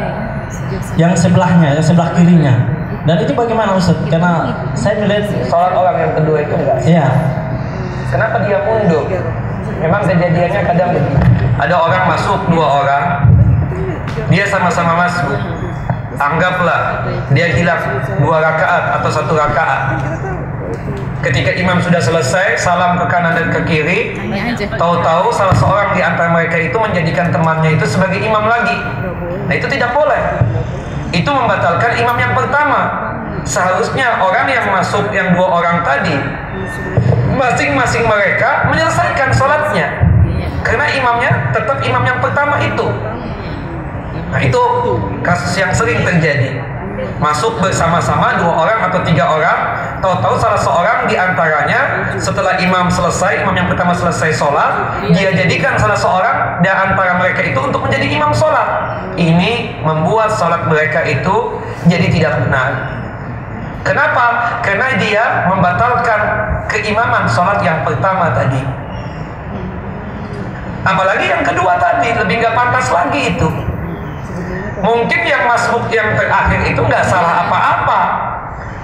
[SPEAKER 2] yang sebelahnya, yang sebelah kirinya. Dan itu bagaimana Ustaz? Karena saya melihat
[SPEAKER 1] Sholat orang yang kedua itu enggak.
[SPEAKER 2] Iya.
[SPEAKER 1] Kenapa dia mundur? Memang kejadiannya kadang begitu. Ada orang masuk, 2 orang, dia sama-sama masuk. Anggaplah dia hilang 2 rakaat atau 1 rakaat. Ketika imam sudah selesai, salam ke kanan dan ke kiri, tahu-tahu salah seorang di antara mereka itu menjadikan temannya itu sebagai imam lagi. Nah, itu tidak boleh. Itu membatalkan imam yang pertama. Seharusnya orang yang masuk, yang 2 orang tadi, masing-masing mereka menyelesaikan sholatnya, karena imamnya tetap imam yang pertama itu. Nah, itu kasus yang sering terjadi. Masuk bersama-sama 2 orang atau 3 orang, tahu-tahu salah seorang di antaranya setelah imam selesai, imam yang pertama selesai sholat, dia jadikan salah seorang di antara mereka itu untuk menjadi imam sholat. Ini membuat sholat mereka itu jadi tidak benar. Kenapa? Karena dia membatalkan keimaman sholat yang pertama tadi. Apalagi yang kedua tadi, lebih nggak pantas lagi itu. Mungkin yang masbuk yang terakhir itu nggak salah apa-apa,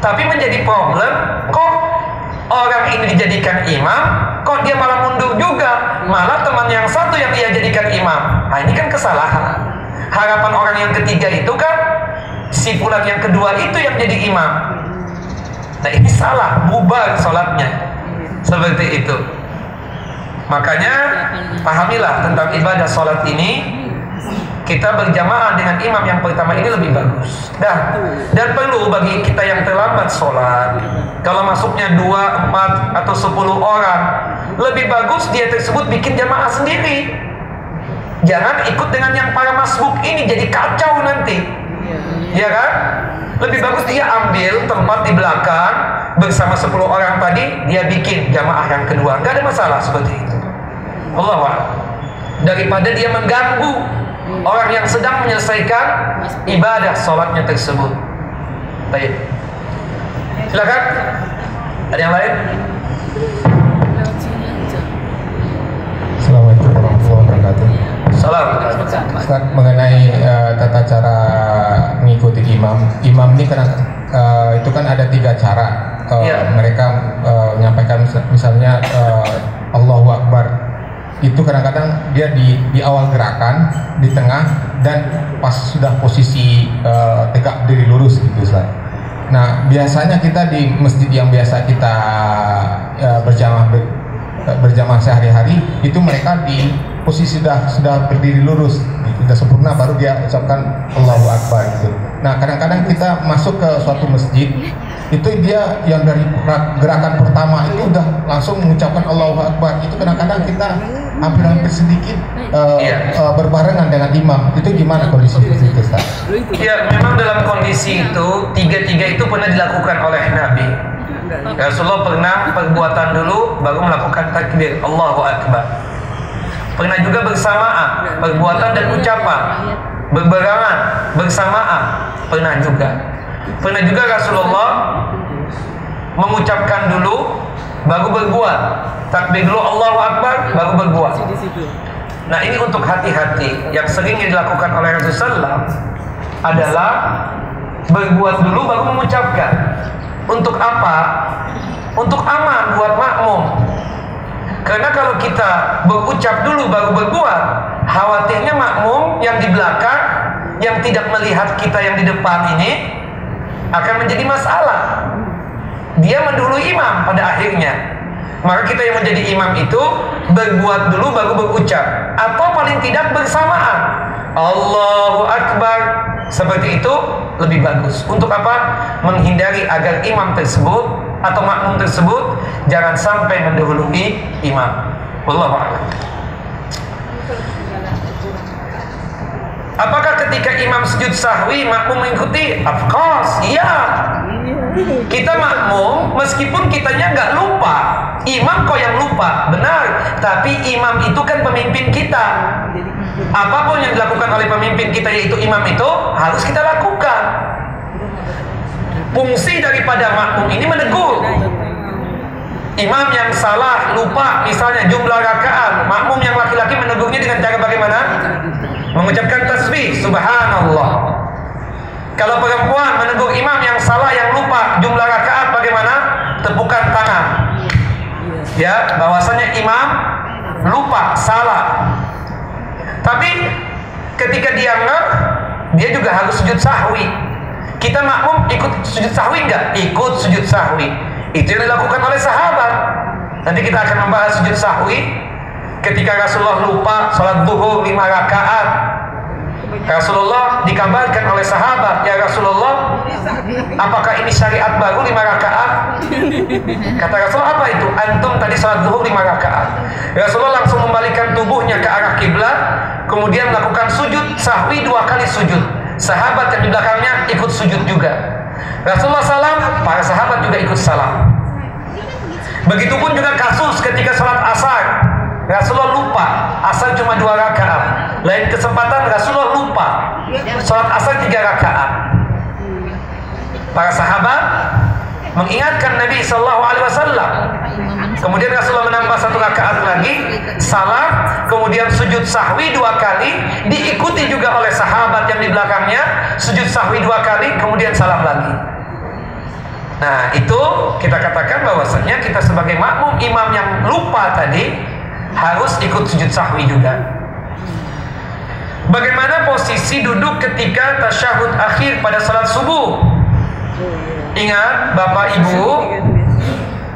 [SPEAKER 1] tapi menjadi problem, kok orang ini dijadikan imam, kok dia malah mundur juga, malah teman yang satu yang dia jadikan imam. Nah, ini kan kesalahan. Harapan orang yang ketiga itu kan si fulan yang kedua itu yang jadi imam. Nah, ini salah, bubar sholatnya. Seperti itu. Makanya pahamilah tentang ibadah sholat ini. Kita berjamaah dengan imam yang pertama ini lebih bagus. Dan perlu bagi kita yang terlambat sholat, kalau masuknya 2, 4, atau 10 orang, lebih bagus dia tersebut bikin jamaah sendiri. Jangan ikut dengan yang para masbuk ini, jadi kacau nanti. Ya kan? Lebih bagus dia ambil tempat di belakang bersama 10 orang tadi, dia bikin jamaah yang kedua. Gak ada masalah seperti itu. Allah, daripada dia mengganggu orang yang sedang menyelesaikan ibadah sholatnya tersebut. Baik, silakan. Ada yang lain?
[SPEAKER 3] Assalamualaikum warahmatullahi wabarakatuh.
[SPEAKER 1] Salam.
[SPEAKER 3] Ustaz, mengenai tata cara mengikuti imam ini kan itu kan ada 3 cara. Mereka menyampaikan misalnya Allahu Akbar, itu kadang-kadang dia di awal gerakan, di tengah, dan pas sudah posisi tegak berdiri lurus gitu, Ustaz. Nah, biasanya kita di masjid yang biasa kita berjamaah sehari-hari, itu mereka di posisi sudah berdiri lurus, sudah sempurna, baru dia ucapkan Allahu Akbar gitu. Nah, kadang-kadang kita masuk ke suatu masjid, itu dia yang dari gerakan pertama itu udah langsung mengucapkan Allahu Akbar. Itu kadang-kadang kita hampir sedikit berbarengan dengan imam. Itu gimana kondisi itu, Ustaz?
[SPEAKER 1] Ya, memang dalam kondisi itu tiga-tiga itu pernah dilakukan oleh Nabi. Rasulullah pernah perbuatan dulu baru melakukan takbir Allahu Akbar. Pernah juga bersamaan perbuatan dan ucapan, berbarengan bersamaan, pernah juga Rasulullah mengucapkan dulu baru berbuat, takbir dulu Allahu Akbar baru berbuat. Nah, ini untuk hati-hati. Yang sering dilakukan oleh Rasulullah adalah berbuat dulu baru mengucapkan. Untuk apa? Untuk aman buat makmum. Karena kalau kita berucap dulu baru berbuat, khawatirnya makmum yang di belakang yang tidak melihat kita yang di depan ini akan menjadi masalah. Dia mendahului imam pada akhirnya. Maka kita yang menjadi imam itu berbuat dulu baru berucap, atau paling tidak bersamaan Allahu Akbar. Seperti itu lebih bagus. Untuk apa? Menghindari agar imam tersebut atau makmum tersebut jangan sampai mendahului imam. Wallahu a'lam. Apakah ketika imam sujud sahwi makmum mengikuti? Of course, iya. Kita makmum meskipun kitanya nggak lupa, imam kok yang lupa, benar. Tapi imam itu kan pemimpin kita. Apapun yang dilakukan oleh pemimpin kita, yaitu imam, itu harus kita lakukan. Fungsi daripada makmum ini menegur. Imam yang salah, lupa misalnya jumlah rakaat, makmum yang laki-laki menegurnya dengan cara bagaimana? Mengucapkan tasbih, subhanallah. Kalau perempuan menegur imam yang salah, yang lupa jumlah rakaat, bagaimana? Tepukan tangan. Ya, bahwasanya imam lupa, salah. Tapi ketika dia ngeh, dia juga harus sujud sahwi. Kita makmum ikut sujud sahwi enggak? Ikut sujud sahwi. Itu yang dilakukan oleh sahabat. Nanti kita akan membahas sujud sahwi. Ketika Rasulullah lupa sholat zuhur 5 rakaat, Rasulullah dikabarkan oleh sahabat, ya Rasulullah, apakah ini syariat baru 5 rakaat? Kata Rasulullah, apa itu? Antum tadi sholat zuhur 5 rakaat. Rasulullah langsung membalikan tubuhnya ke arah kiblat, kemudian melakukan sujud sahwi 2 kali sujud. Sahabat yang di belakangnya ikut sujud juga. Rasulullah salam, para sahabat juga ikut salam. Begitupun juga kasus ketika sholat asar, Rasulullah lupa, asar cuma 2 rakaat. Lain kesempatan Rasulullah lupa, sholat asar 3 rakaat. Para sahabat mengingatkan Nabi SAW. Kemudian Rasulullah menambah 1 rakaat lagi, salam, kemudian sujud sahwi 2 kali, diikuti juga oleh sahabat yang di belakangnya, sujud sahwi 2 kali, kemudian salam lagi. Nah, itu kita katakan bahwasanya kita sebagai makmum imam yang lupa tadi harus ikut sujud sahwi juga. Bagaimana posisi duduk ketika tasyahud akhir pada salat subuh? Ingat Bapak Ibu,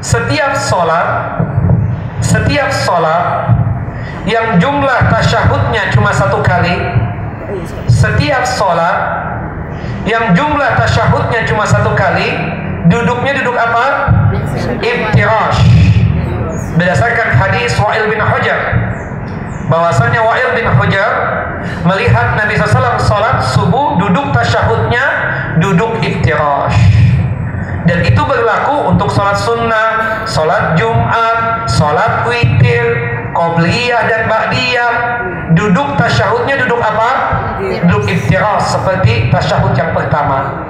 [SPEAKER 1] setiap sholat yang jumlah tasyahudnya cuma 1 kali, setiap sholat yang jumlah tasyahudnya cuma 1 kali, duduknya duduk apa? Iftirash. Berdasarkan hadis Wa'il bin Hujr, bahwasanya Wa'il bin Hujr melihat Nabi SAW sholat subuh, duduk tasyahudnya duduk iftirash. Dan itu berlaku untuk sholat sunnah, sholat Jumat, sholat witir, Qobliyah dan ba'diyah. Duduk tasyahudnya duduk apa? Duduk iftiras seperti tasyahud yang pertama.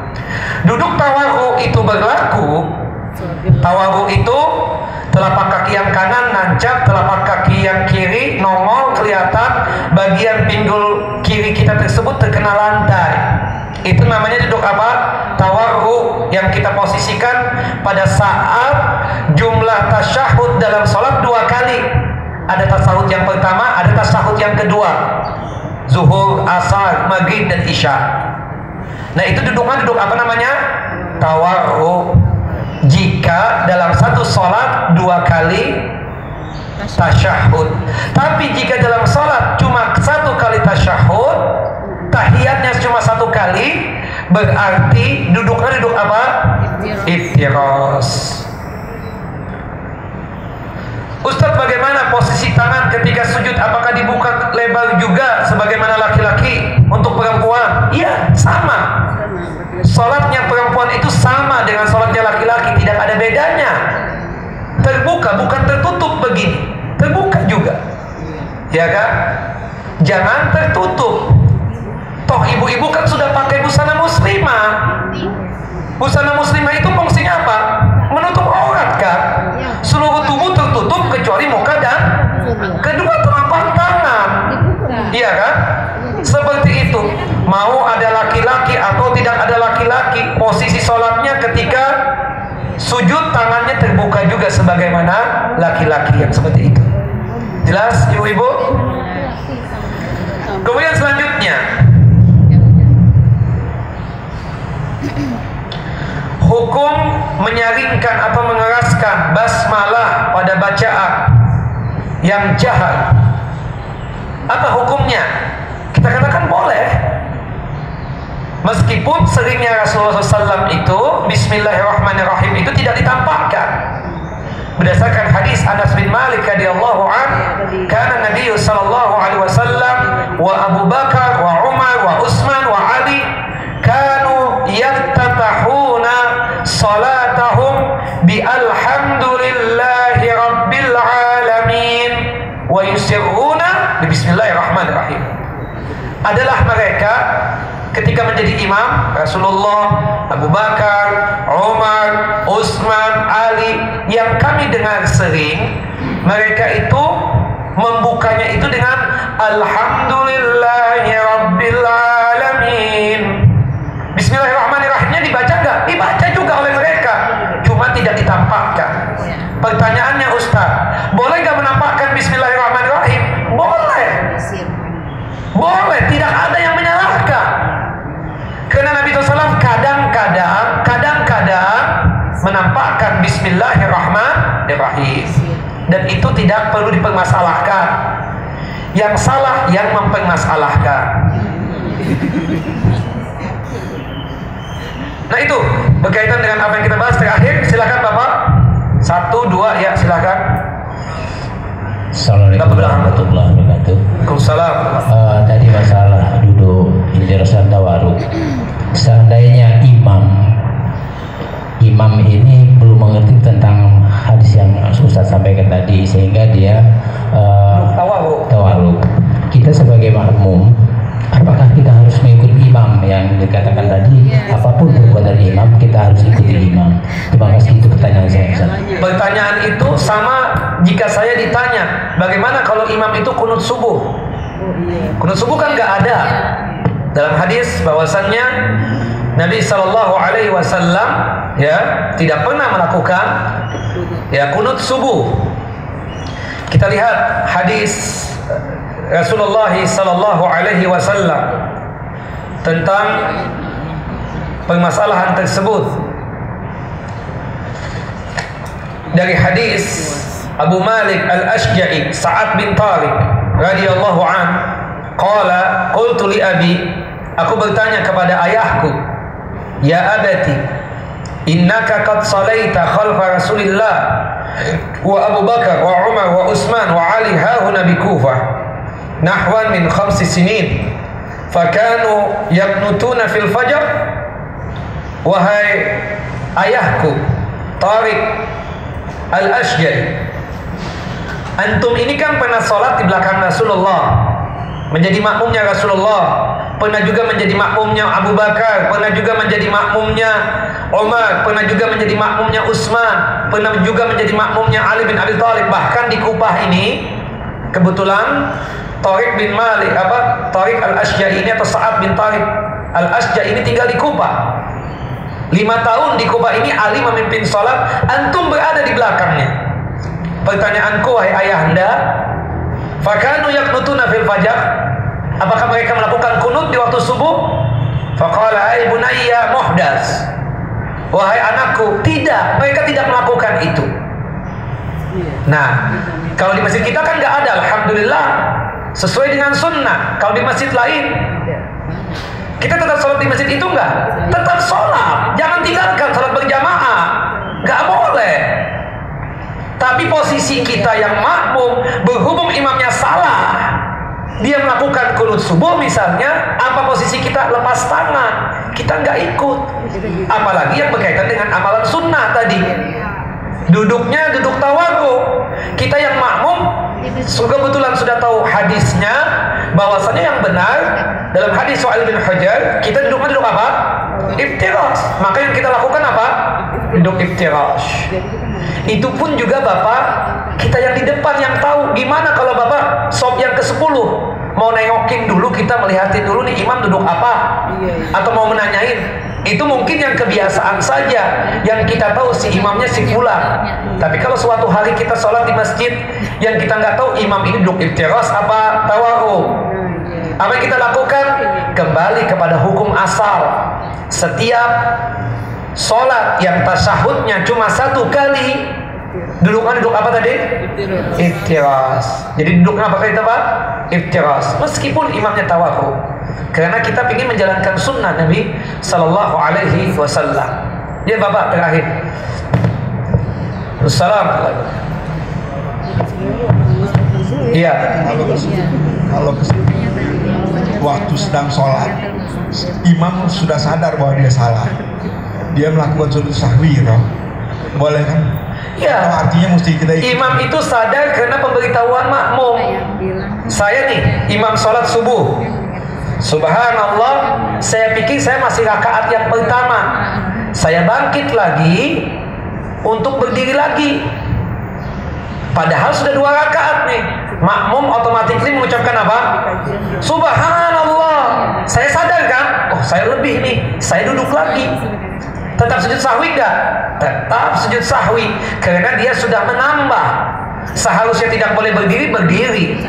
[SPEAKER 1] Duduk tawarruk itu berlaku. Tawarruk itu telapak kaki yang kanan nancap, telapak kaki yang kiri nongol kelihatan, bagian pinggul kiri kita tersebut terkena lantai. Itu namanya duduk apa? Tawarruk, yang kita posisikan pada saat jumlah tasyahud dalam sholat 2 kali. Ada tasyahud yang pertama, ada tasyahud yang kedua. Zuhur, asar, maghrib, dan isya. Nah itu duduknya duduk apa namanya? Tawarruk. Jika dalam satu sholat 2 kali tasyahud. Tapi jika dalam sholat cuma 1 kali tasyahud, tahiyatnya cuma 1 kali, berarti duduknya duduk apa? Iftiras. Ustaz, bagaimana posisi tangan ketika sujud? Apakah dibuka lebar juga sebagaimana laki-laki untuk perempuan? Iya, sama. Sholatnya perempuan itu sama dengan sholatnya laki-laki, tidak ada bedanya. Terbuka, bukan tertutup begini. Terbuka juga. Ya kan? Jangan tertutup. Toh ibu-ibu kan sudah pakai busana muslimah. Busana muslimah itu fungsinya apa? Menutup aurat kan? Seluruh tubuh tertutup kecuali muka dan kedua telapak tangan. Iya kan? Seperti itu. Mau ada laki-laki atau tidak ada laki-laki, posisi sholatnya ketika sujud tangannya terbuka juga sebagaimana laki-laki yang seperti itu. Jelas ibu-ibu? Kemudian selanjutnya, hukum menyaringkan atau mengeraskan basmalah pada bacaan yang jahar. Apa hukumnya? Kita katakan boleh. Meskipun seringnya Rasulullah SAW itu Bismillahirrahmanirrahim itu tidak ditampakkan. Berdasarkan hadis Anas bin Malik radhiyallahu anhu, kana Nabi sallallahu alaihi wasallam wa Abu Bakar wa Umar wa Utsman wa Ali kanu yaftatahuna salatahum bi alhamdulillahi rabbil alamin wa yusirruna bi bismillahirrahmanirrahim. Adalah mereka ketika menjadi imam, Rasulullah, Abu Bakar, Umar, Utsman, Ali, yang kami dengar sering mereka itu membukanya itu dengan alhamdulillahi rabbil alamin. Bismillahirrahmanirrahimnya dibaca enggak? Dibaca juga oleh mereka, cuma tidak ditampakkan. Pertanyaannya, Ustaz, boleh enggak menampakkan Bismillahirrahmanirrahim? Boleh. Boleh, tidak ada yang menyalahkan. Karena Nabi SAW kadang-kadang menampakkan Bismillahirrahmanirrahim, dan itu tidak perlu dipermasalahkan. Yang salah yang mempermasalahkan. Nah itu berkaitan dengan apa yang kita bahas terakhir. Silakan Bapak. 1, 2, ya silakan.
[SPEAKER 4] Assalamualaikum warahmatullahi wabarakatuh.
[SPEAKER 1] Waalaikumsalam.
[SPEAKER 4] Tadi masalah duduk injirasan tawarruk. Seandainya imam ini belum mengerti tentang hadis yang Ustaz sampaikan tadi, sehingga dia tawarruk. Kita sebagai makmum, apakah kita harus mengikuti imam yang dikatakan tadi? Apapun perbuatan imam, kita harus ikuti imam. Terima kasih, itu pertanyaan saya, Ustaz.
[SPEAKER 1] Pertanyaan itu sama jika saya ditanya, bagaimana kalau imam itu kunut subuh? Kunut subuh kan nggak ada. Dalam hadis bahwasannya Nabi Shallallahu Alaihi Wasallam ya tidak pernah melakukan ya kunut subuh. Kita lihat hadis Rasulullah Shallallahu Alaihi Wasallam tentang permasalahan tersebut. Dari hadis Abu Malik Al-Ashja'i Sa'ad bin Tariq radhiyallahu an, qala qultu li abi, aku bertanya kepada ayahku, ya abati, innaka qad salaita khalfa Rasulillah wa Abu Bakar wa Umar wa Utsman wa Ali hahuna bi Kufah nahwan min 5 sinin fakanu yaqnutuna fil fajr. Wahai ayahku Tariq Al-Ashja'i, Antum ini kan pernah sholat di belakang Rasulullah, menjadi makmumnya Rasulullah, pernah juga menjadi makmumnya Abu Bakar, pernah juga menjadi makmumnya Umar, pernah juga menjadi makmumnya Utsman, pernah juga menjadi makmumnya Ali bin Abi Thalib. Bahkan di Kufah ini kebetulan Tariq bin Malik, Tariq al-Asja'i ini atau Sa'ad bin Tariq al-Asja'i ini tinggal di Kufah. 5 tahun di Kufah ini Ali memimpin sholat, antum berada di belakangnya. Pertanyaanku, wahai ayahanda, fakanu yaqnutuna fil fajar, apakah mereka melakukan kunut di waktu subuh? Faqala ay bunayya muhdas, wahai anakku, tidak, mereka tidak melakukan itu. Nah, kalau di masjid kita kan nggak ada, alhamdulillah, sesuai dengan sunnah. Kalau di masjid lain, kita tetap sholat di masjid itu enggak? Tetap sholat, jangan tinggalkan sholat berjamaah, nggak boleh. Tapi posisi kita yang makmum, berhubung imamnya salah, dia melakukan kunut subuh misalnya, apa posisi kita? Lepas tangan, kita nggak ikut. Apalagi yang berkaitan dengan amalan sunnah tadi, duduknya duduk tawadhu. Kita yang makmum kebetulan sudah tahu hadisnya, bahwasanya yang benar dalam hadis Wa'il bin Hajar, kita duduknya duduk apa? Iftirash. Maka yang kita lakukan apa? Duduk iftirash. Itu pun juga Bapak, kita yang di depan yang tahu. Gimana kalau Bapak sop yang ke-10 mau nengokin dulu, kita melihatin dulu nih imam duduk apa, atau mau menanyain, itu mungkin yang kebiasaan saja, yang kita tahu si imamnya si fulan. Tapi kalau suatu hari kita sholat di masjid yang kita nggak tahu imam ini duduk iftirash apa tawadhu, apa yang kita lakukan? Kembali kepada hukum asal. Setiap sholat yang tasyahudnya cuma 1 kali, duduknya duduk apa tadi? Iftirash. Jadi duduknya apa kali Pak? Iftirash. Meskipun imamnya tawadhu, karena kita ingin menjalankan sunnah Nabi Sallallahu Alaihi Wasallam. Ya Bapak terakhir. Assalamualaikum. Iya.
[SPEAKER 5] Kalau waktu sedang sholat, imam sudah sadar bahwa dia salah, dia melakukan sujud sahwi, boleh kan?
[SPEAKER 1] Ya.
[SPEAKER 5] Artinya mesti kita ikut.
[SPEAKER 1] Imam itu sadar karena pemberitahuan makmum. Saya nih imam sholat subuh, subhanallah, saya pikir saya masih rakaat yang pertama, saya bangkit lagi untuk berdiri lagi, padahal sudah 2 rakaat nih. Makmum otomatis mengucapkan apa? Subhanallah. Saya sadar kan? Oh, saya lebih nih, saya duduk lagi. Tetap sujud sahwi enggak? Tetap sujud sahwi, karena dia sudah menambah. Seharusnya tidak boleh berdiri,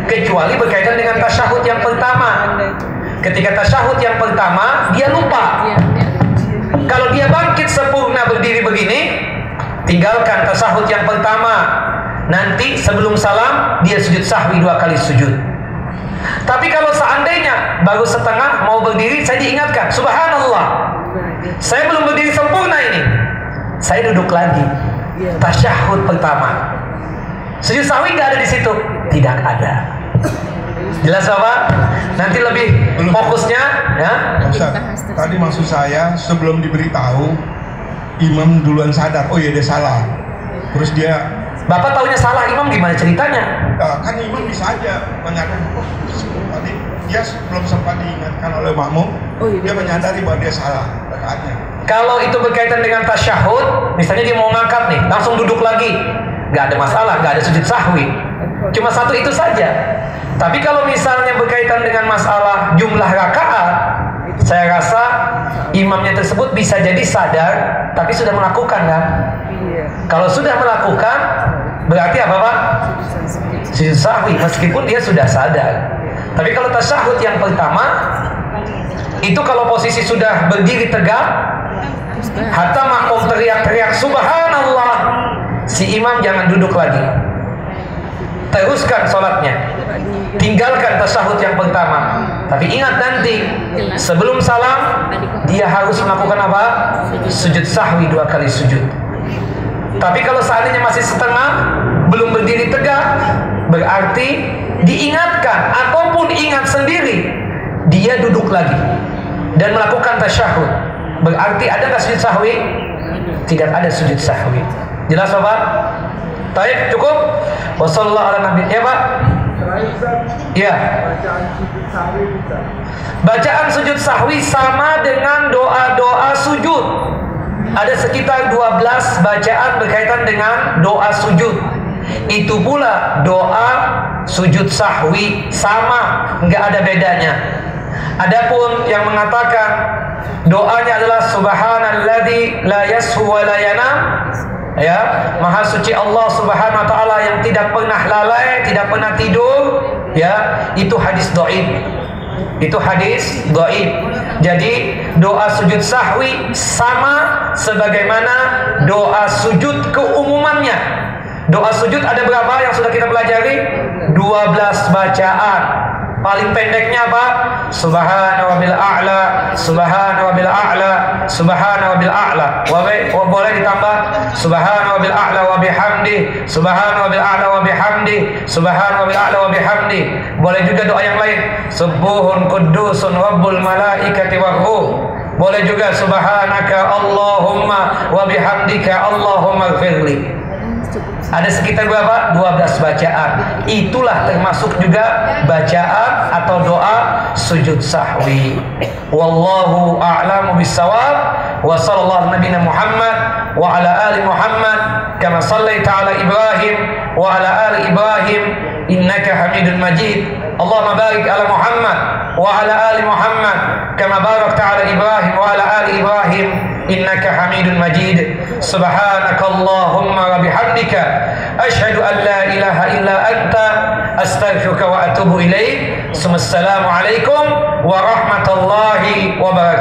[SPEAKER 1] kecuali berkaitan dengan tasyahud yang pertama. Ketika tasyahud yang pertama, dia lupa. Kalau dia bangkit sempurna berdiri begini, tinggalkan tasyahud yang pertama. Nanti sebelum salam, dia sujud sahwi 2 kali sujud. Tapi kalau seandainya baru setengah mau berdiri, saya diingatkan, subhanallah, saya belum berdiri sempurna ini, saya duduk lagi. Tasyahud pertama, sujud sahwi nggak ada di situ? Tidak ada. Jelas Bapak? Nanti lebih fokusnya ya.
[SPEAKER 5] Ustaz, tadi maksud saya sebelum diberitahu, imam duluan sadar, oh iya dia salah. Terus dia,
[SPEAKER 1] Bapak tahunya salah imam gimana ceritanya?
[SPEAKER 5] kan imam bisa aja menyadari, oh tadi dia belum sempat diingatkan oleh makmum, dia menyadari bahwa dia salah rakaatnya.
[SPEAKER 1] Kalau itu berkaitan dengan tasyahud, misalnya dia mau ngangkat nih, langsung duduk lagi, nggak ada masalah, nggak ada sujud sahwi, cuma 1 itu saja. Tapi kalau misalnya berkaitan dengan masalah jumlah rakaat, saya rasa imamnya tersebut bisa jadi sadar, tapi sudah melakukan kan? Kalau sudah melakukan, berarti apa Pak? Sujud sahwi, meskipun dia sudah sadar. Tapi kalau tasyahud yang pertama, itu kalau posisi sudah berdiri tegak, hatta makmum teriak-teriak subhanallah, si imam jangan duduk lagi, teruskan sholatnya, tinggalkan tasyahud yang pertama. Tapi ingat nanti sebelum salam dia harus melakukan apa? Sujud sahwi 2 kali sujud. Tapi kalau seandainya masih setengah, belum berdiri tegak, berarti diingatkan ataupun ingat sendiri, dia duduk lagi dan melakukan tasyahud. Berarti ada nggak sujud sahwi? Tidak ada sujud sahwi. Jelas Bapak? Baik, cukup. Wassallallahu ala nabi. Ya, Pak? Ya. Bacaan sujud sahwi sama dengan doa-doa sujud. Ada sekitar 12 bacaan berkaitan dengan doa sujud. Itu pula doa sujud sahwi sama, nggak ada bedanya. Adapun yang mengatakan doanya adalah subhanalladzi la yashu wa la yanam, ya, maha suci Allah Subhanahu wa taala yang tidak pernah lalai, tidak pernah tidur, ya, itu hadis dhaif. Itu hadis dhaif. Jadi doa sujud sahwi sama sebagaimana doa sujud keumumannya. Doa sujud ada berapa yang sudah kita pelajari? 12 bacaan. Paling pendeknya apa? Subhana wabil a'la, subhana wabil a'la, subhana wabil a'la. Boleh ditambah subhana wabil a'la wa bihamdi, subhana wabil a'la wa bihamdi, subhana wabil a'la wa bihamdi. Boleh juga doa yang lain, subuhun qudusun rabbul malaikati war ruh. Boleh juga subhanaka Allahumma wa bihamdika Allahumma ighfirli. Ada sekitar berapa? 12 bacaan. Itulah termasuk juga bacaan atau doa sujud sahwi. Wallahu a'lamu bissawab. Wa sallallahu nabiyana Muhammad wa ala ali Muhammad kama sallaita ala Ibrahim wa ala ali Ibrahim innaka Hamidun Majid. Allahumma barik ala Muhammad wa ala ali Muhammad kama barakta ala Ibrahim wa ala ali Ibrahim innaka Hamidun Majid. Subhanakallahumma wa bihamdika asyhadu an la ilaha illa anta astaghfiruka wa atubu ilaik. Assalamualaikum warahmatullahi wabarakatuh.